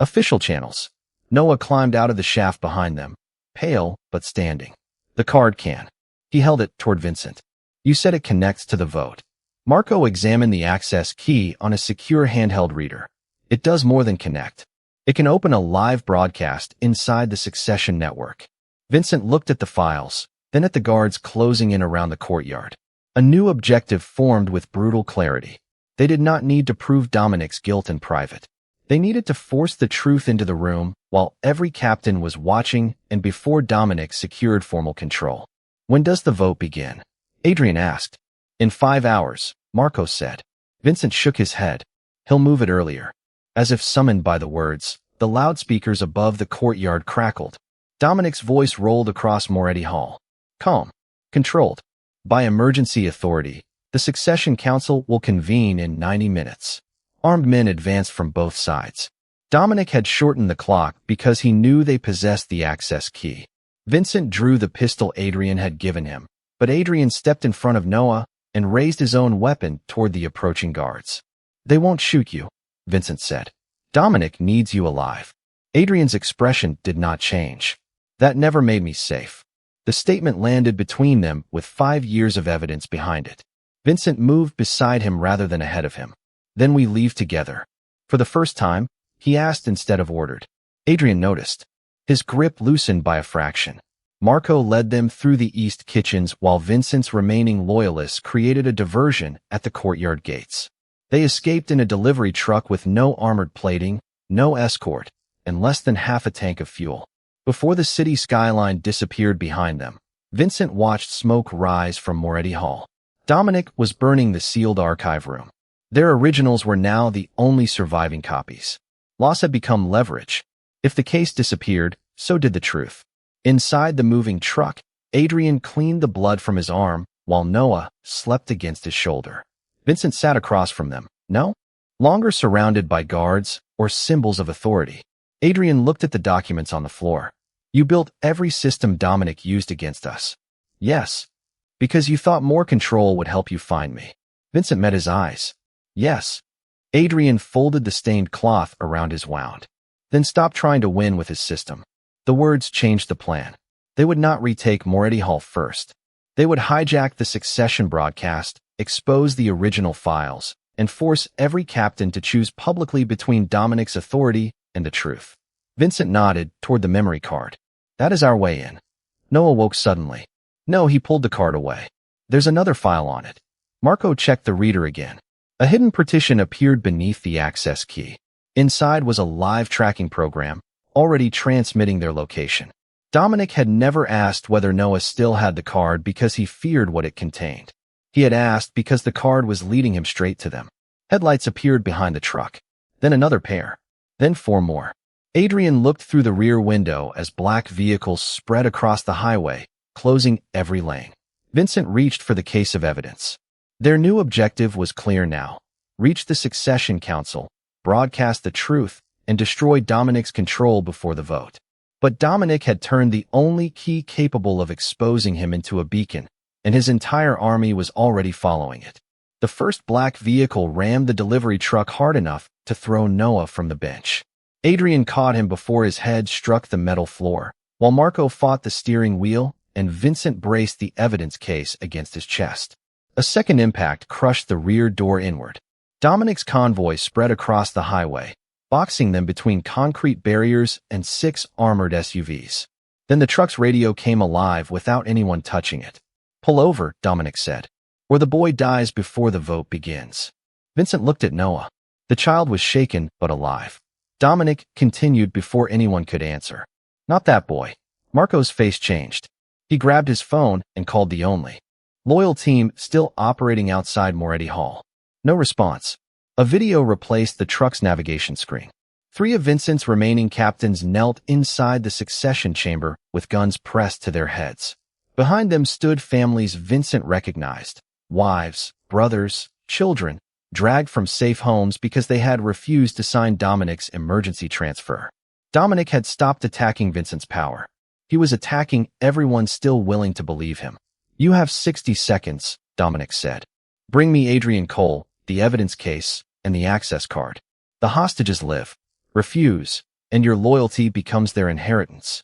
official channels. Noah climbed out of the shaft behind them, pale but standing. The card can. He held it toward Vincent. You said it connects to the vote. Marco examined the access key on a secure handheld reader. It does more than connect. It can open a live broadcast inside the Succession network. Vincent looked at the files, then at the guards closing in around the courtyard. A new objective formed with brutal clarity. They did not need to prove Dominic's guilt in private. They needed to force the truth into the room while every captain was watching and before Dominic secured formal control. When does the vote begin? Adrian asked. In 5 hours, Marco said. Vincent shook his head. He'll move it earlier. As if summoned by the words, the loudspeakers above the courtyard crackled. Dominic's voice rolled across Moretti Hall. Calm. Controlled. By emergency authority, the Succession Council will convene in 90 minutes. Armed men advanced from both sides. Dominic had shortened the clock because he knew they possessed the access key. Vincent drew the pistol Adrian had given him, but Adrian stepped in front of Noah and raised his own weapon toward the approaching guards. They won't shoot you, Vincent said. Dominic needs you alive. Adrian's expression did not change. That never made me safe. The statement landed between them with 5 years of evidence behind it. Vincent moved beside him rather than ahead of him. Then we leave together. For the first time, he asked instead of ordered. Adrian noticed. His grip loosened by a fraction. Marco led them through the east kitchens while Vincent's remaining loyalists created a diversion at the courtyard gates. They escaped in a delivery truck with no armored plating, no escort, and less than half a tank of fuel. Before the city skyline disappeared behind them, Vincent watched smoke rise from Moretti Hall. Dominic was burning the sealed archive room. Their originals were now the only surviving copies. Loss had become leverage. If the case disappeared, so did the truth. Inside the moving truck, Adrian cleaned the blood from his arm, while Noah slept against his shoulder. Vincent sat across from them, no longer surrounded by guards or symbols of authority. Adrian looked at the documents on the floor. You built every system Dominic used against us. Yes. Because you thought more control would help you find me. Vincent met his eyes. Yes. Adrian folded the stained cloth around his wound. Then stopped trying to win with his system. The words changed the plan. They would not retake Moretti Hall first. They would hijack the Succession broadcast, expose the original files, and force every captain to choose publicly between Dominic's authority and the truth. Vincent nodded toward the memory card. That is our way in. Noah woke suddenly. No, he pulled the card away. There's another file on it. Marco checked the reader again. A hidden partition appeared beneath the access key. Inside was a live tracking program, already transmitting their location. Dominic had never asked whether Noah still had the card because he feared what it contained. He had asked because the card was leading him straight to them. Headlights appeared behind the truck. Then another pair. Then 4 more. Adrian looked through the rear window as black vehicles spread across the highway, closing every lane. Vincent reached for the case of evidence. Their new objective was clear now. Reach the Succession Council, broadcast the truth, and destroy Dominic's control before the vote. But Dominic had turned the only key capable of exposing him into a beacon, and his entire army was already following it. The first black vehicle rammed the delivery truck hard enough to throw Noah from the bench. Adrian caught him before his head struck the metal floor, while Marco fought the steering wheel and Vincent braced the evidence case against his chest. A second impact crushed the rear door inward. Dominic's convoy spread across the highway, boxing them between concrete barriers and 6 armored SUVs. Then the truck's radio came alive without anyone touching it. Pull over, Dominic said, or the boy dies before the vote begins. Vincent looked at Noah. The child was shaken but alive. Dominic continued before anyone could answer. Not that boy. Marco's face changed. He grabbed his phone and called the only loyal team still operating outside Moretti Hall. No response. A video replaced the truck's navigation screen. 3 of Vincent's remaining captains knelt inside the Succession chamber with guns pressed to their heads. Behind them stood families Vincent recognized. Wives, brothers, children, dragged from safe homes because they had refused to sign Dominic's emergency transfer. Dominic had stopped attacking Vincent's power. He was attacking everyone still willing to believe him. You have 60 seconds, Dominic said. Bring me Adrian Cole, the evidence case, and the access card. The hostages live. Refuse, and your loyalty becomes their inheritance.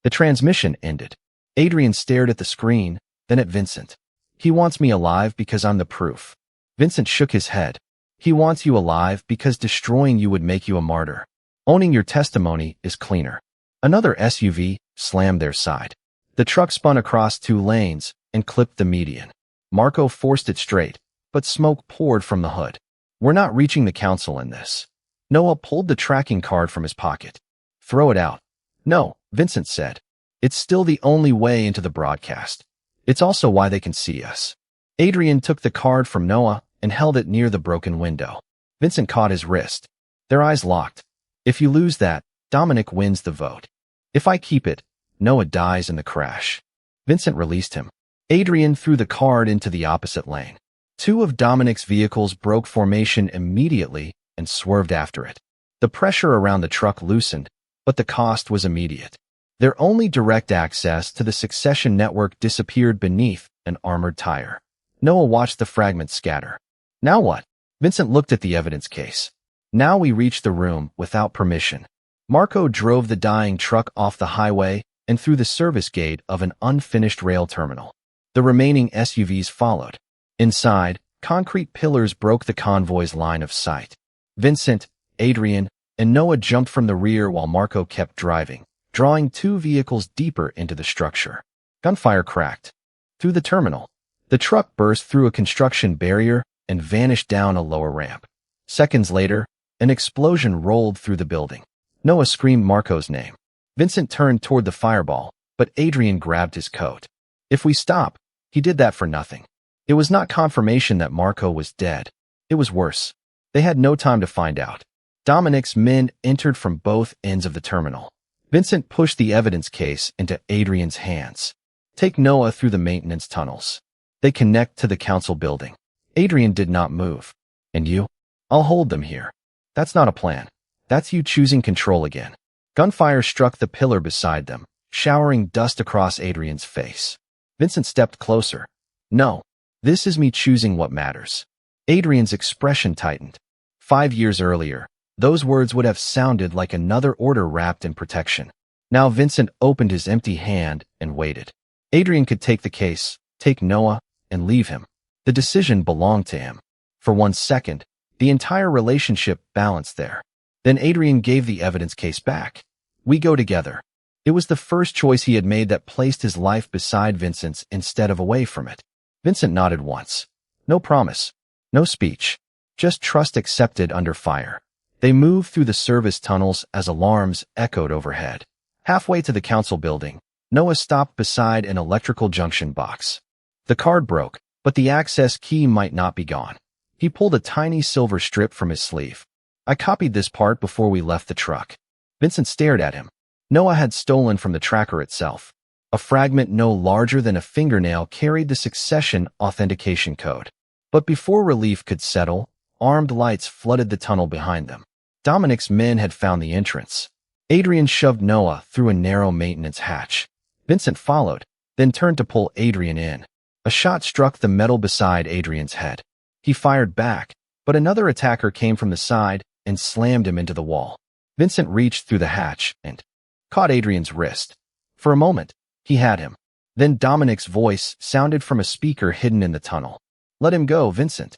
The transmission ended. Adrian stared at the screen, then at Vincent. He wants me alive because I'm the proof. Vincent shook his head. He wants you alive because destroying you would make you a martyr. Owning your testimony is cleaner. Another SUV slammed their side. The truck spun across 2 lanes and clipped the median. Marco forced it straight, but smoke poured from the hood. We're not reaching the council in this. Noah pulled the tracking card from his pocket. Throw it out. No, Vincent said. It's still the only way into the broadcast. It's also why they can see us. Adrian took the card from Noah and held it near the broken window. Vincent caught his wrist. Their eyes locked. If you lose that, Dominic wins the vote. If I keep it, Noah dies in the crash. Vincent released him. Adrian threw the card into the opposite lane. 2 of Dominic's vehicles broke formation immediately and swerved after it. The pressure around the truck loosened, but the cost was immediate. Their only direct access to the succession network disappeared beneath an armored tire. Noah watched the fragments scatter. Now what? Vincent looked at the evidence case. Now we reached the room without permission. Marco drove the dying truck off the highway and through the service gate of an unfinished rail terminal. The remaining SUVs followed. Inside, concrete pillars broke the convoy's line of sight. Vincent, Adrian, and Noah jumped from the rear while Marco kept driving, drawing 2 vehicles deeper into the structure. Gunfire cracked. Through the terminal, the truck burst through a construction barrier and vanished down a lower ramp. Seconds later, an explosion rolled through the building. Noah screamed Marco's name. Vincent turned toward the fireball, but Adrian grabbed his coat. If we stop, he did that for nothing. It was not confirmation that Marco was dead. It was worse. They had no time to find out. Dominic's men entered from both ends of the terminal. Vincent pushed the evidence case into Adrian's hands. Take Noah through the maintenance tunnels. They connect to the council building. Adrian did not move. And you? I'll hold them here. That's not a plan. That's you choosing control again. Gunfire struck the pillar beside them, showering dust across Adrian's face. Vincent stepped closer. No, this is me choosing what matters. Adrian's expression tightened. 5 years earlier, those words would have sounded like another order wrapped in protection. Now Vincent opened his empty hand and waited. Adrian could take the case, take Noah, and leave him. The decision belonged to him. For 1 second, the entire relationship balanced there. Then Adrian gave the evidence case back. We go together. It was the first choice he had made that placed his life beside Vincent's instead of away from it. Vincent nodded once. No promise. No speech. Just trust accepted under fire. They moved through the service tunnels as alarms echoed overhead. Halfway to the council building, Noah stopped beside an electrical junction box. The card broke, but the access key might not be gone. He pulled a tiny silver strip from his sleeve. I copied this part before we left the truck. Vincent stared at him. Noah had stolen from the tracker itself. A fragment no larger than a fingernail carried the succession authentication code. But before relief could settle, armed lights flooded the tunnel behind them. Dominic's men had found the entrance. Adrian shoved Noah through a narrow maintenance hatch. Vincent followed, then turned to pull Adrian in. A shot struck the metal beside Adrian's head. He fired back, but another attacker came from the side and slammed him into the wall. Vincent reached through the hatch and caught Adrian's wrist. For a moment, he had him. Then Dominic's voice sounded from a speaker hidden in the tunnel. Let him go, Vincent.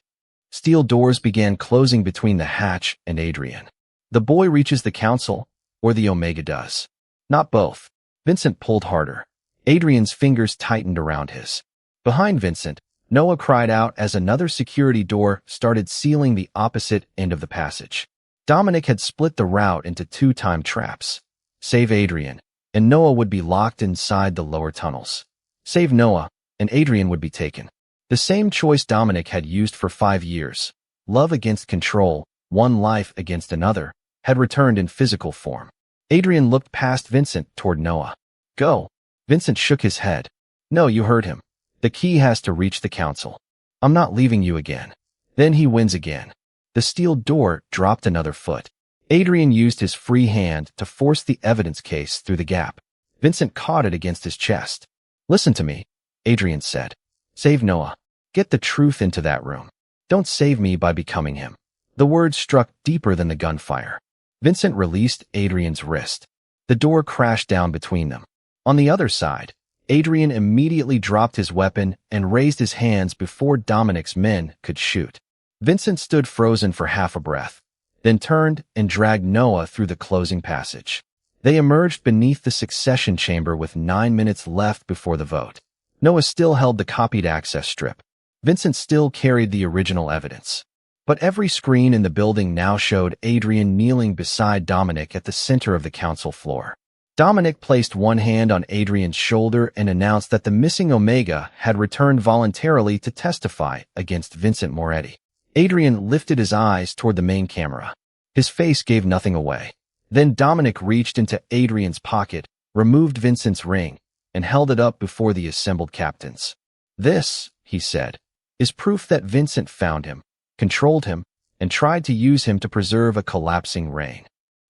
Steel doors began closing between the hatch and Adrian. The boy reaches the council, or the Omega does. Not both. Vincent pulled harder. Adrian's fingers tightened around his. Behind Vincent, Noah cried out as another security door started sealing the opposite end of the passage. Dominic had split the route into 2 time traps. Save Adrian, and Noah would be locked inside the lower tunnels. Save Noah, and Adrian would be taken. The same choice Dominic had used for 5 years. Love against control, one life against another, had returned in physical form. Adrian looked past Vincent toward Noah. Go. Vincent shook his head. No, you heard him. The key has to reach the council. I'm not leaving you again. Then he wins again. The steel door dropped another foot. Adrian used his free hand to force the evidence case through the gap. Vincent caught it against his chest. Listen to me, Adrian said. Save Noah. Get the truth into that room. Don't save me by becoming him. The words struck deeper than the gunfire. Vincent released Adrian's wrist. The door crashed down between them. On the other side, Adrian immediately dropped his weapon and raised his hands before Dominic's men could shoot. Vincent stood frozen for half a breath, then turned and dragged Noah through the closing passage. They emerged beneath the succession chamber with 9 minutes left before the vote. Noah still held the copied access strip. Vincent still carried the original evidence. But every screen in the building now showed Adrian kneeling beside Dominic at the center of the council floor. Dominic placed one hand on Adrian's shoulder and announced that the missing Omega had returned voluntarily to testify against Vincent Moretti. Adrian lifted his eyes toward the main camera. His face gave nothing away. Then Dominic reached into Adrian's pocket, removed Vincent's ring, and held it up before the assembled captains. "This," he said, "is proof that Vincent found him, controlled him, and tried to use him to preserve a collapsing reign."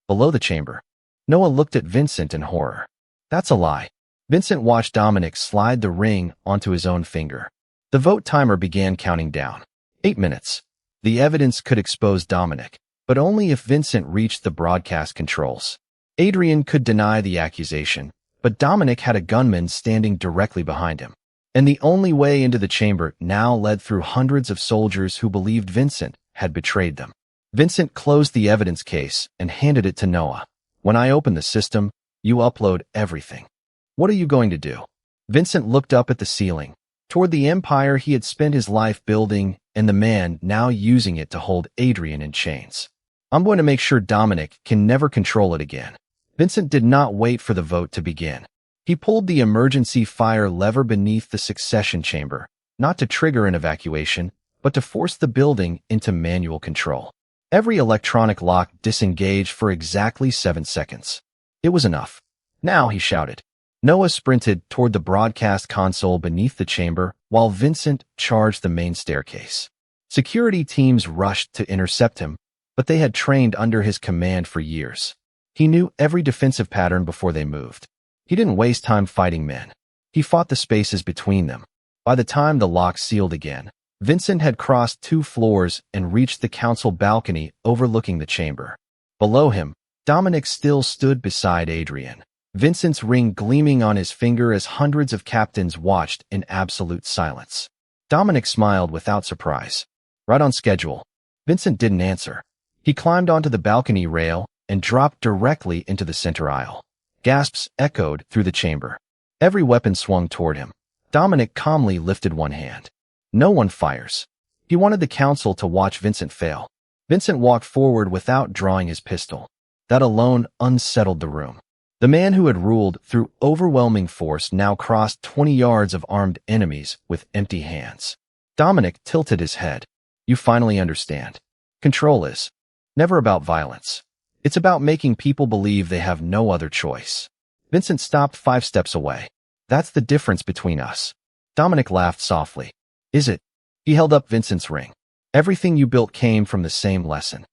Below the chamber, Noah looked at Vincent in horror. "That's a lie." Vincent watched Dominic slide the ring onto his own finger. The vote timer began counting down. 8 minutes. The evidence could expose Dominic, but only if Vincent reached the broadcast controls. Adrian could deny the accusation, but Dominic had a gunman standing directly behind him. And the only way into the chamber now led through hundreds of soldiers who believed Vincent had betrayed them. Vincent closed the evidence case and handed it to Noah. "When I open the system, you upload everything. What are you going to do?" Vincent looked up at the ceiling, toward the empire he had spent his life building and the man now using it to hold Adrian in chains. "I'm going to make sure Dominic can never control it again." Vincent did not wait for the vote to begin. He pulled the emergency fire lever beneath the succession chamber, not to trigger an evacuation, but to force the building into manual control. Every electronic lock disengaged for exactly 7 seconds. It was enough. "Now," he shouted. Noah sprinted toward the broadcast console beneath the chamber, while Vincent charged the main staircase. Security teams rushed to intercept him, but they had trained under his command for years. He knew every defensive pattern before they moved. He didn't waste time fighting men. He fought the spaces between them. By the time the lock sealed again, Vincent had crossed 2 floors and reached the council balcony overlooking the chamber. Below him, Dominic still stood beside Adrian, Vincent's ring gleaming on his finger as hundreds of captains watched in absolute silence. Dominic smiled without surprise. "Right on schedule." Vincent didn't answer. He climbed onto the balcony rail and dropped directly into the center aisle. Gasps echoed through the chamber. Every weapon swung toward him. Dominic calmly lifted one hand. "No one fires." He wanted the council to watch Vincent fail. Vincent walked forward without drawing his pistol. That alone unsettled the room. The man who had ruled through overwhelming force now crossed 20 yards of armed enemies with empty hands. Dominic tilted his head. "You finally understand. Control is never about violence. It's about making people believe they have no other choice." Vincent stopped 5 steps away. "That's the difference between us." Dominic laughed softly. "Is it?" He held up Vincent's ring. "Everything you built came from the same lesson."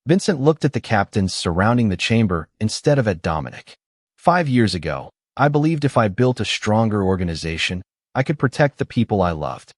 Vincent looked at the captains surrounding the chamber instead of at Dominic. 5 years ago, I believed if I built a stronger organization, I could protect the people I loved."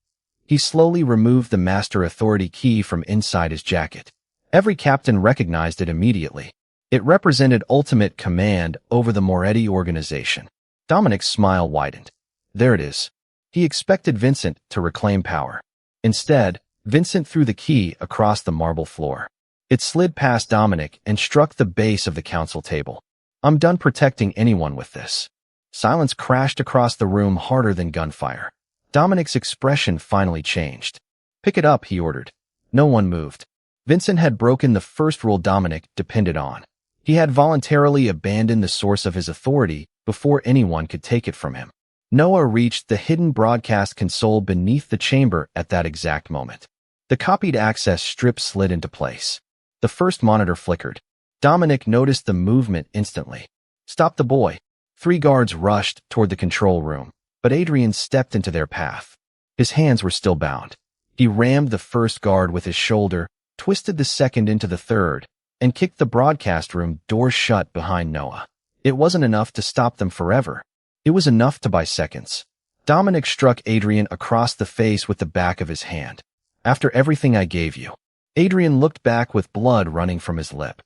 He slowly removed the master authority key from inside his jacket. Every captain recognized it immediately. It represented ultimate command over the Moretti organization. Dominic's smile widened. There it is. He expected Vincent to reclaim power. Instead, Vincent threw the key across the marble floor. It slid past Dominic and struck the base of the council table. "I'm done protecting anyone with this." Silence crashed across the room harder than gunfire. Dominic's expression finally changed. "Pick it up," he ordered. No one moved. Vincent had broken the first rule Dominic depended on. He had voluntarily abandoned the source of his authority before anyone could take it from him. Noah reached the hidden broadcast console beneath the chamber at that exact moment. The copied access strip slid into place. The first monitor flickered. Dominic noticed the movement instantly. "Stop the boy." 3 guards rushed toward the control room, but Adrian stepped into their path. His hands were still bound. He rammed the first guard with his shoulder, twisted the second into the third, and kicked the broadcast room door shut behind Noah. It wasn't enough to stop them forever. It was enough to buy seconds. Dominic struck Adrian across the face with the back of his hand. "After everything I gave you." Adrian looked back with blood running from his lip.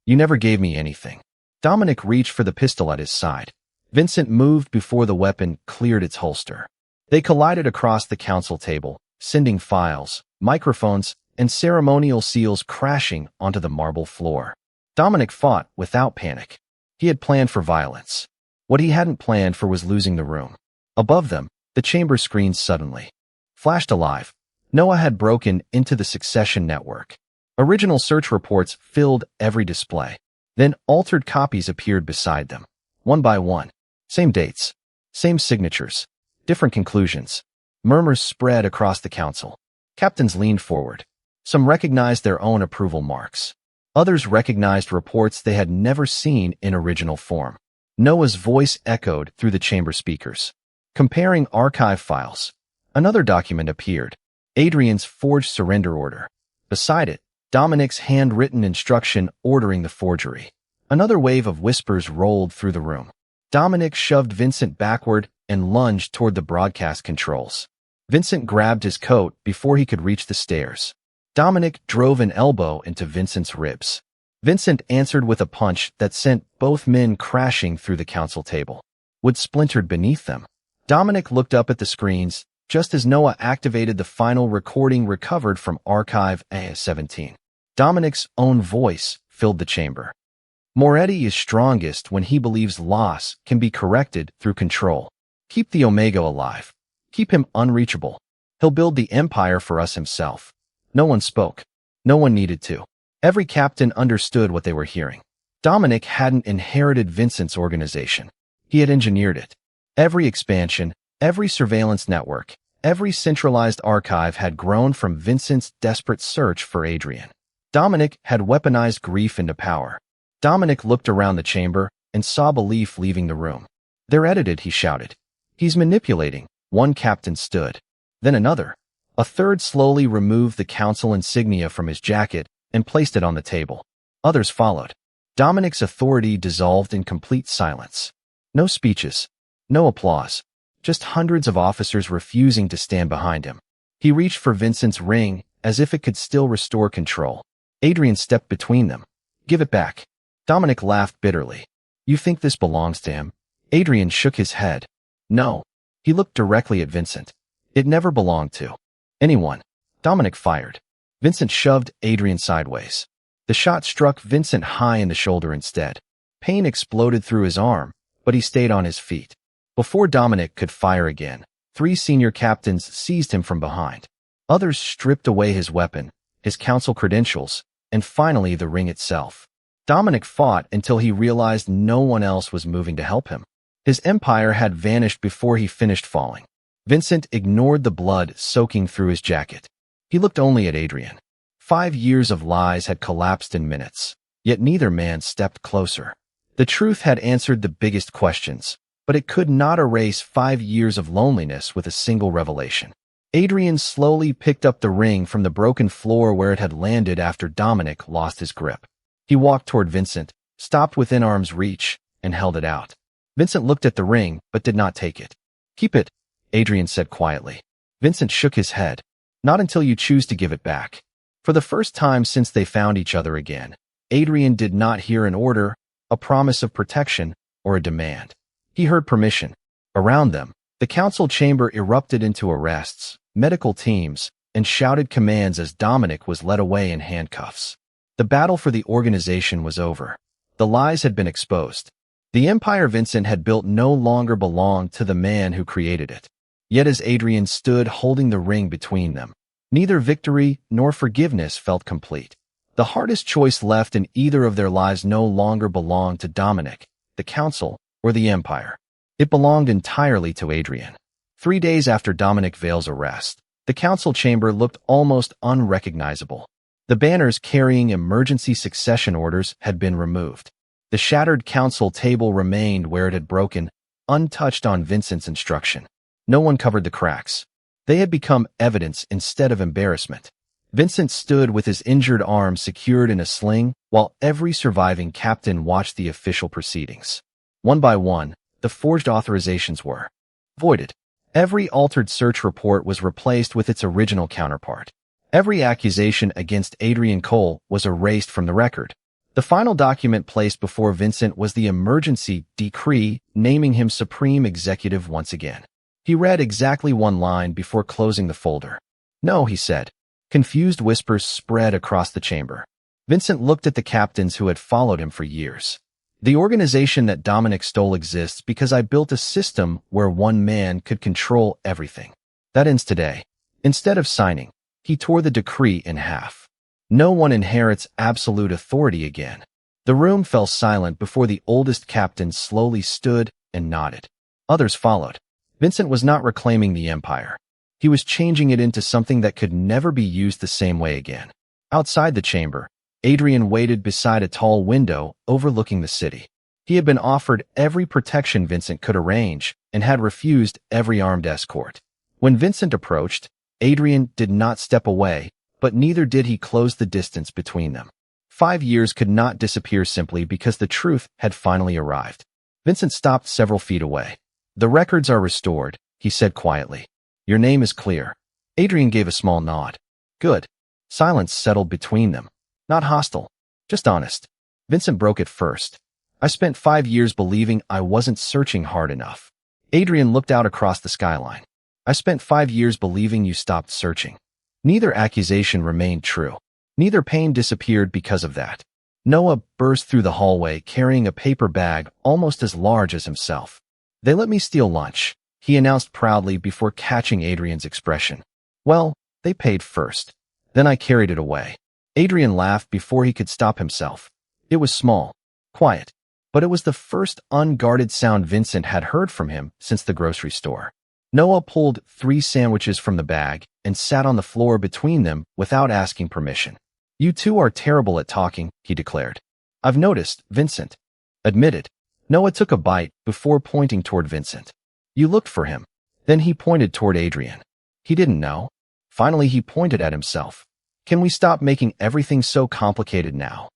"You never gave me anything." Dominic reached for the pistol at his side. Vincent moved before the weapon cleared its holster. They collided across the council table, sending files, microphones, and ceremonial seals crashing onto the marble floor. Dominic fought without panic. He had planned for violence. What he hadn't planned for was losing the room. Above them, the chamber screens suddenly flashed alive. Noah had broken into the Succession network. Original search reports filled every display. Then altered copies appeared beside them. One by one. Same dates. Same signatures. Different conclusions. Murmurs spread across the council. Captains leaned forward. Some recognized their own approval marks. Others recognized reports they had never seen in original form. Noah's voice echoed through the chamber speakers. Comparing archive files. Another document appeared. Adrian's forged surrender order. Beside it, Dominic's handwritten instruction ordering the forgery. Another wave of whispers rolled through the room. Dominic shoved Vincent backward and lunged toward the broadcast controls. Vincent grabbed his coat before he could reach the stairs. Dominic drove an elbow into Vincent's ribs. Vincent answered with a punch that sent both men crashing through the council table. Wood splintered beneath them. Dominic looked up at the screens just as Noah activated the final recording recovered from Archive A17. Dominic's own voice filled the chamber. Moretti is strongest when he believes loss can be corrected through control. Keep the Omega alive. Keep him unreachable. He'll build the empire for us himself. No one spoke. No one needed to. Every captain understood what they were hearing. Dominic hadn't inherited Vincent's organization. He had engineered it. Every expansion, every surveillance network, every centralized archive had grown from Vincent's desperate search for Adrian. Dominic had weaponized grief into power. Dominic looked around the chamber and saw belief leaving the room. They're edited, he shouted. He's manipulating. One captain stood. Then another. A third slowly removed the council insignia from his jacket and placed it on the table. Others followed. Dominic's authority dissolved in complete silence. No speeches. No applause. Just hundreds of officers refusing to stand behind him. He reached for Vincent's ring as if it could still restore control. Adrian stepped between them. Give it back. Dominic laughed bitterly. You think this belongs to him? Adrian shook his head. No. He looked directly at Vincent. It never belonged to anyone. Dominic fired. Vincent shoved Adrian sideways. The shot struck Vincent high in the shoulder instead. Pain exploded through his arm, but he stayed on his feet. Before Dominic could fire again, 3 senior captains seized him from behind. Others stripped away his weapon, his council credentials, and finally the ring itself. Dominic fought until he realized no one else was moving to help him. His empire had vanished before he finished falling. Vincent ignored the blood soaking through his jacket. He looked only at Adrian. 5 years of lies had collapsed in minutes, yet neither man stepped closer. The truth had answered the biggest questions, but it could not erase 5 years of loneliness with a single revelation. Adrian slowly picked up the ring from the broken floor where it had landed after Dominic lost his grip. He walked toward Vincent, stopped within arm's reach, and held it out. Vincent looked at the ring, but did not take it. Keep it, Adrian said quietly. Vincent shook his head. Not until you choose to give it back. For the first time since they found each other again, Adrian did not hear an order, a promise of protection, or a demand. He heard permission. Around them, the council chamber erupted into arrests, medical teams, and shouted commands as Dominic was led away in handcuffs. The battle for the organization was over. The lies had been exposed. The empire Vincent had built no longer belonged to the man who created it. Yet as Adrian stood holding the ring between them, neither victory nor forgiveness felt complete. The hardest choice left in either of their lives no longer belonged to Dominic, the council, or the empire. It belonged entirely to Adrian. 3 days after Dominic Vale's arrest, the council chamber looked almost unrecognizable. The banners carrying emergency succession orders had been removed. The shattered council table remained where it had broken, untouched on Vincent's instruction. No one covered the cracks. They had become evidence instead of embarrassment. Vincent stood with his injured arm secured in a sling, while every surviving captain watched the official proceedings. One by one, the forged authorizations were voided. Every altered search report was replaced with its original counterpart. Every accusation against Adrian Cole was erased from the record. The final document placed before Vincent was the emergency decree naming him Supreme Executive once again. He read exactly one line before closing the folder. "No," he said. Confused whispers spread across the chamber. Vincent looked at the captains who had followed him for years. "The organization that Dominic stole exists because I built a system where one man could control everything. That ends today." Instead of signing, he tore the decree in half. No one inherits absolute authority again. The room fell silent before the oldest captain slowly stood and nodded. Others followed. Vincent was not reclaiming the empire. He was changing it into something that could never be used the same way again. Outside the chamber, Adrian waited beside a tall window overlooking the city. He had been offered every protection Vincent could arrange and had refused every armed escort. When Vincent approached, Adrian did not step away, but neither did he close the distance between them. 5 years could not disappear simply because the truth had finally arrived. Vincent stopped several feet away. "The records are restored," he said quietly. "Your name is clear." Adrian gave a small nod. "Good." Silence settled between them. Not hostile, just honest. Vincent broke it first. "I spent 5 years believing I wasn't searching hard enough." Adrian looked out across the skyline. "I spent 5 years believing you stopped searching." Neither accusation remained true. Neither pain disappeared because of that. Noah burst through the hallway carrying a paper bag almost as large as himself. "They let me steal lunch," he announced proudly before catching Adrian's expression. "Well, they paid first. Then I carried it away." Adrian laughed before he could stop himself. It was small, quiet, but it was the first unguarded sound Vincent had heard from him since the grocery store. Noah pulled 3 sandwiches from the bag and sat on the floor between them without asking permission. "You two are terrible at talking," he declared. "I've noticed," Vincent admitted. Noah took a bite before pointing toward Vincent. "You looked for him." Then he pointed toward Adrian. He didn't know. Finally, he pointed at himself. "Can we stop making everything so complicated now?"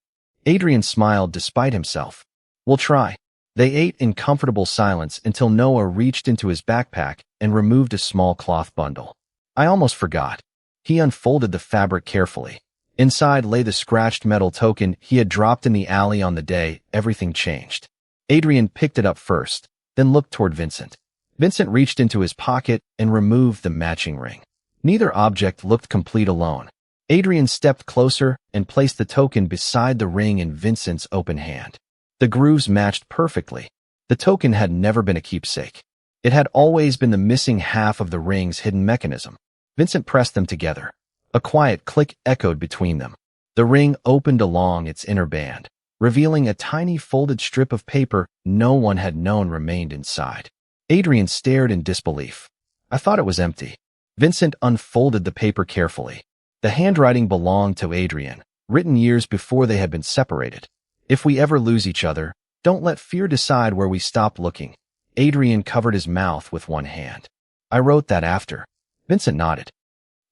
Adrian smiled despite himself. "We'll try." They ate in comfortable silence until Noah reached into his backpack and removed a small cloth bundle. "I almost forgot." He unfolded the fabric carefully. Inside lay the scratched metal token he had dropped in the alley on the day everything changed. Adrian picked it up first, then looked toward Vincent. Vincent reached into his pocket and removed the matching ring. Neither object looked complete alone. Adrian stepped closer and placed the token beside the ring in Vincent's open hand. The grooves matched perfectly. The token had never been a keepsake. It had always been the missing half of the ring's hidden mechanism. Vincent pressed them together. A quiet click echoed between them. The ring opened along its inner band, revealing a tiny folded strip of paper no one had known remained inside. Adrian stared in disbelief. "I thought it was empty." Vincent unfolded the paper carefully. The handwriting belonged to Adrian, written years before they had been separated. "If we ever lose each other, don't let fear decide where we stop looking." Adrian covered his mouth with one hand. "I wrote that after." Vincent nodded.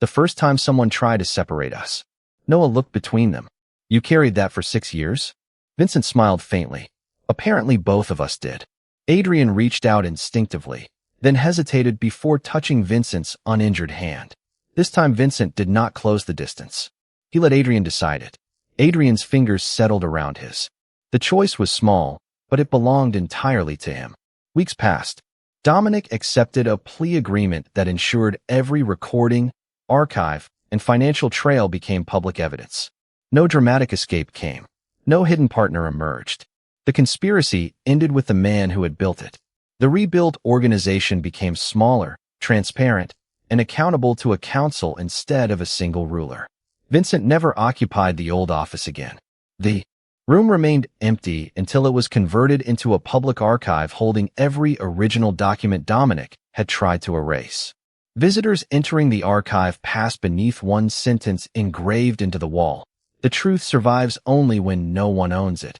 "The first time someone tried to separate us." Noah looked between them. "You carried that for 6 years?" Vincent smiled faintly. "Apparently both of us did." Adrian reached out instinctively, then hesitated before touching Vincent's uninjured hand. This time Vincent did not close the distance. He let Adrian decide it. Adrian's fingers settled around his. The choice was small, but it belonged entirely to him. Weeks passed. Dominic accepted a plea agreement that ensured every recording, archive, and financial trail became public evidence. No dramatic escape came. No hidden partner emerged. The conspiracy ended with the man who had built it. The rebuilt organization became smaller, transparent, and accountable to a council instead of a single ruler. Vincent never occupied the old office again. The room remained empty until it was converted into a public archive holding every original document Dominic had tried to erase. Visitors entering the archive passed beneath one sentence engraved into the wall. "The truth survives only when no one owns it."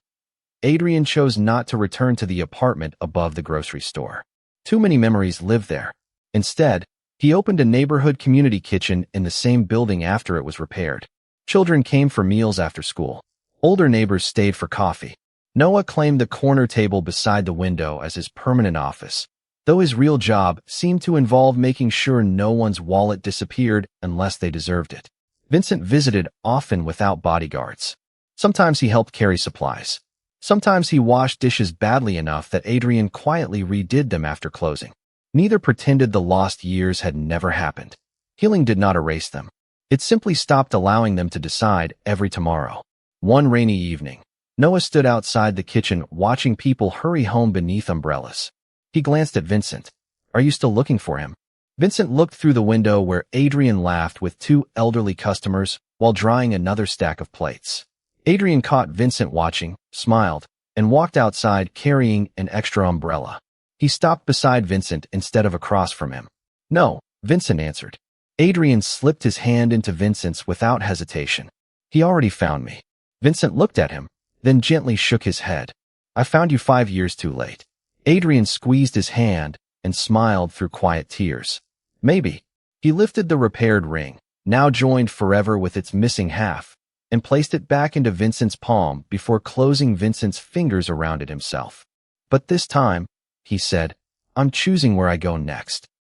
Adrian chose not to return to the apartment above the grocery store. Too many memories lived there. Instead, he opened a neighborhood community kitchen in the same building after it was repaired. Children came for meals after school. Older neighbors stayed for coffee. Noah claimed the corner table beside the window as his permanent office, though his real job seemed to involve making sure no one's wallet disappeared unless they deserved it. Vincent visited often without bodyguards. Sometimes he helped carry supplies. Sometimes he washed dishes badly enough that Adrian quietly redid them after closing. Neither pretended the lost years had never happened. Healing did not erase them. It simply stopped allowing them to decide every tomorrow. One rainy evening, Noah stood outside the kitchen watching people hurry home beneath umbrellas. He glanced at Vincent. "Are you still looking for him?" Vincent looked through the window where Adrian laughed with two elderly customers while drying another stack of plates. Adrian caught Vincent watching, smiled, and walked outside carrying an extra umbrella. He stopped beside Vincent instead of across from him. "No," Vincent answered. Adrian slipped his hand into Vincent's without hesitation. "He already found me." Vincent looked at him, then gently shook his head. "I found you 5 years too late." Adrian squeezed his hand and smiled through quiet tears. "Maybe." He lifted the repaired ring, now joined forever with its missing half, and placed it back into Vincent's palm before closing Vincent's fingers around it himself. "But this time," he said, "I'm choosing where I go next."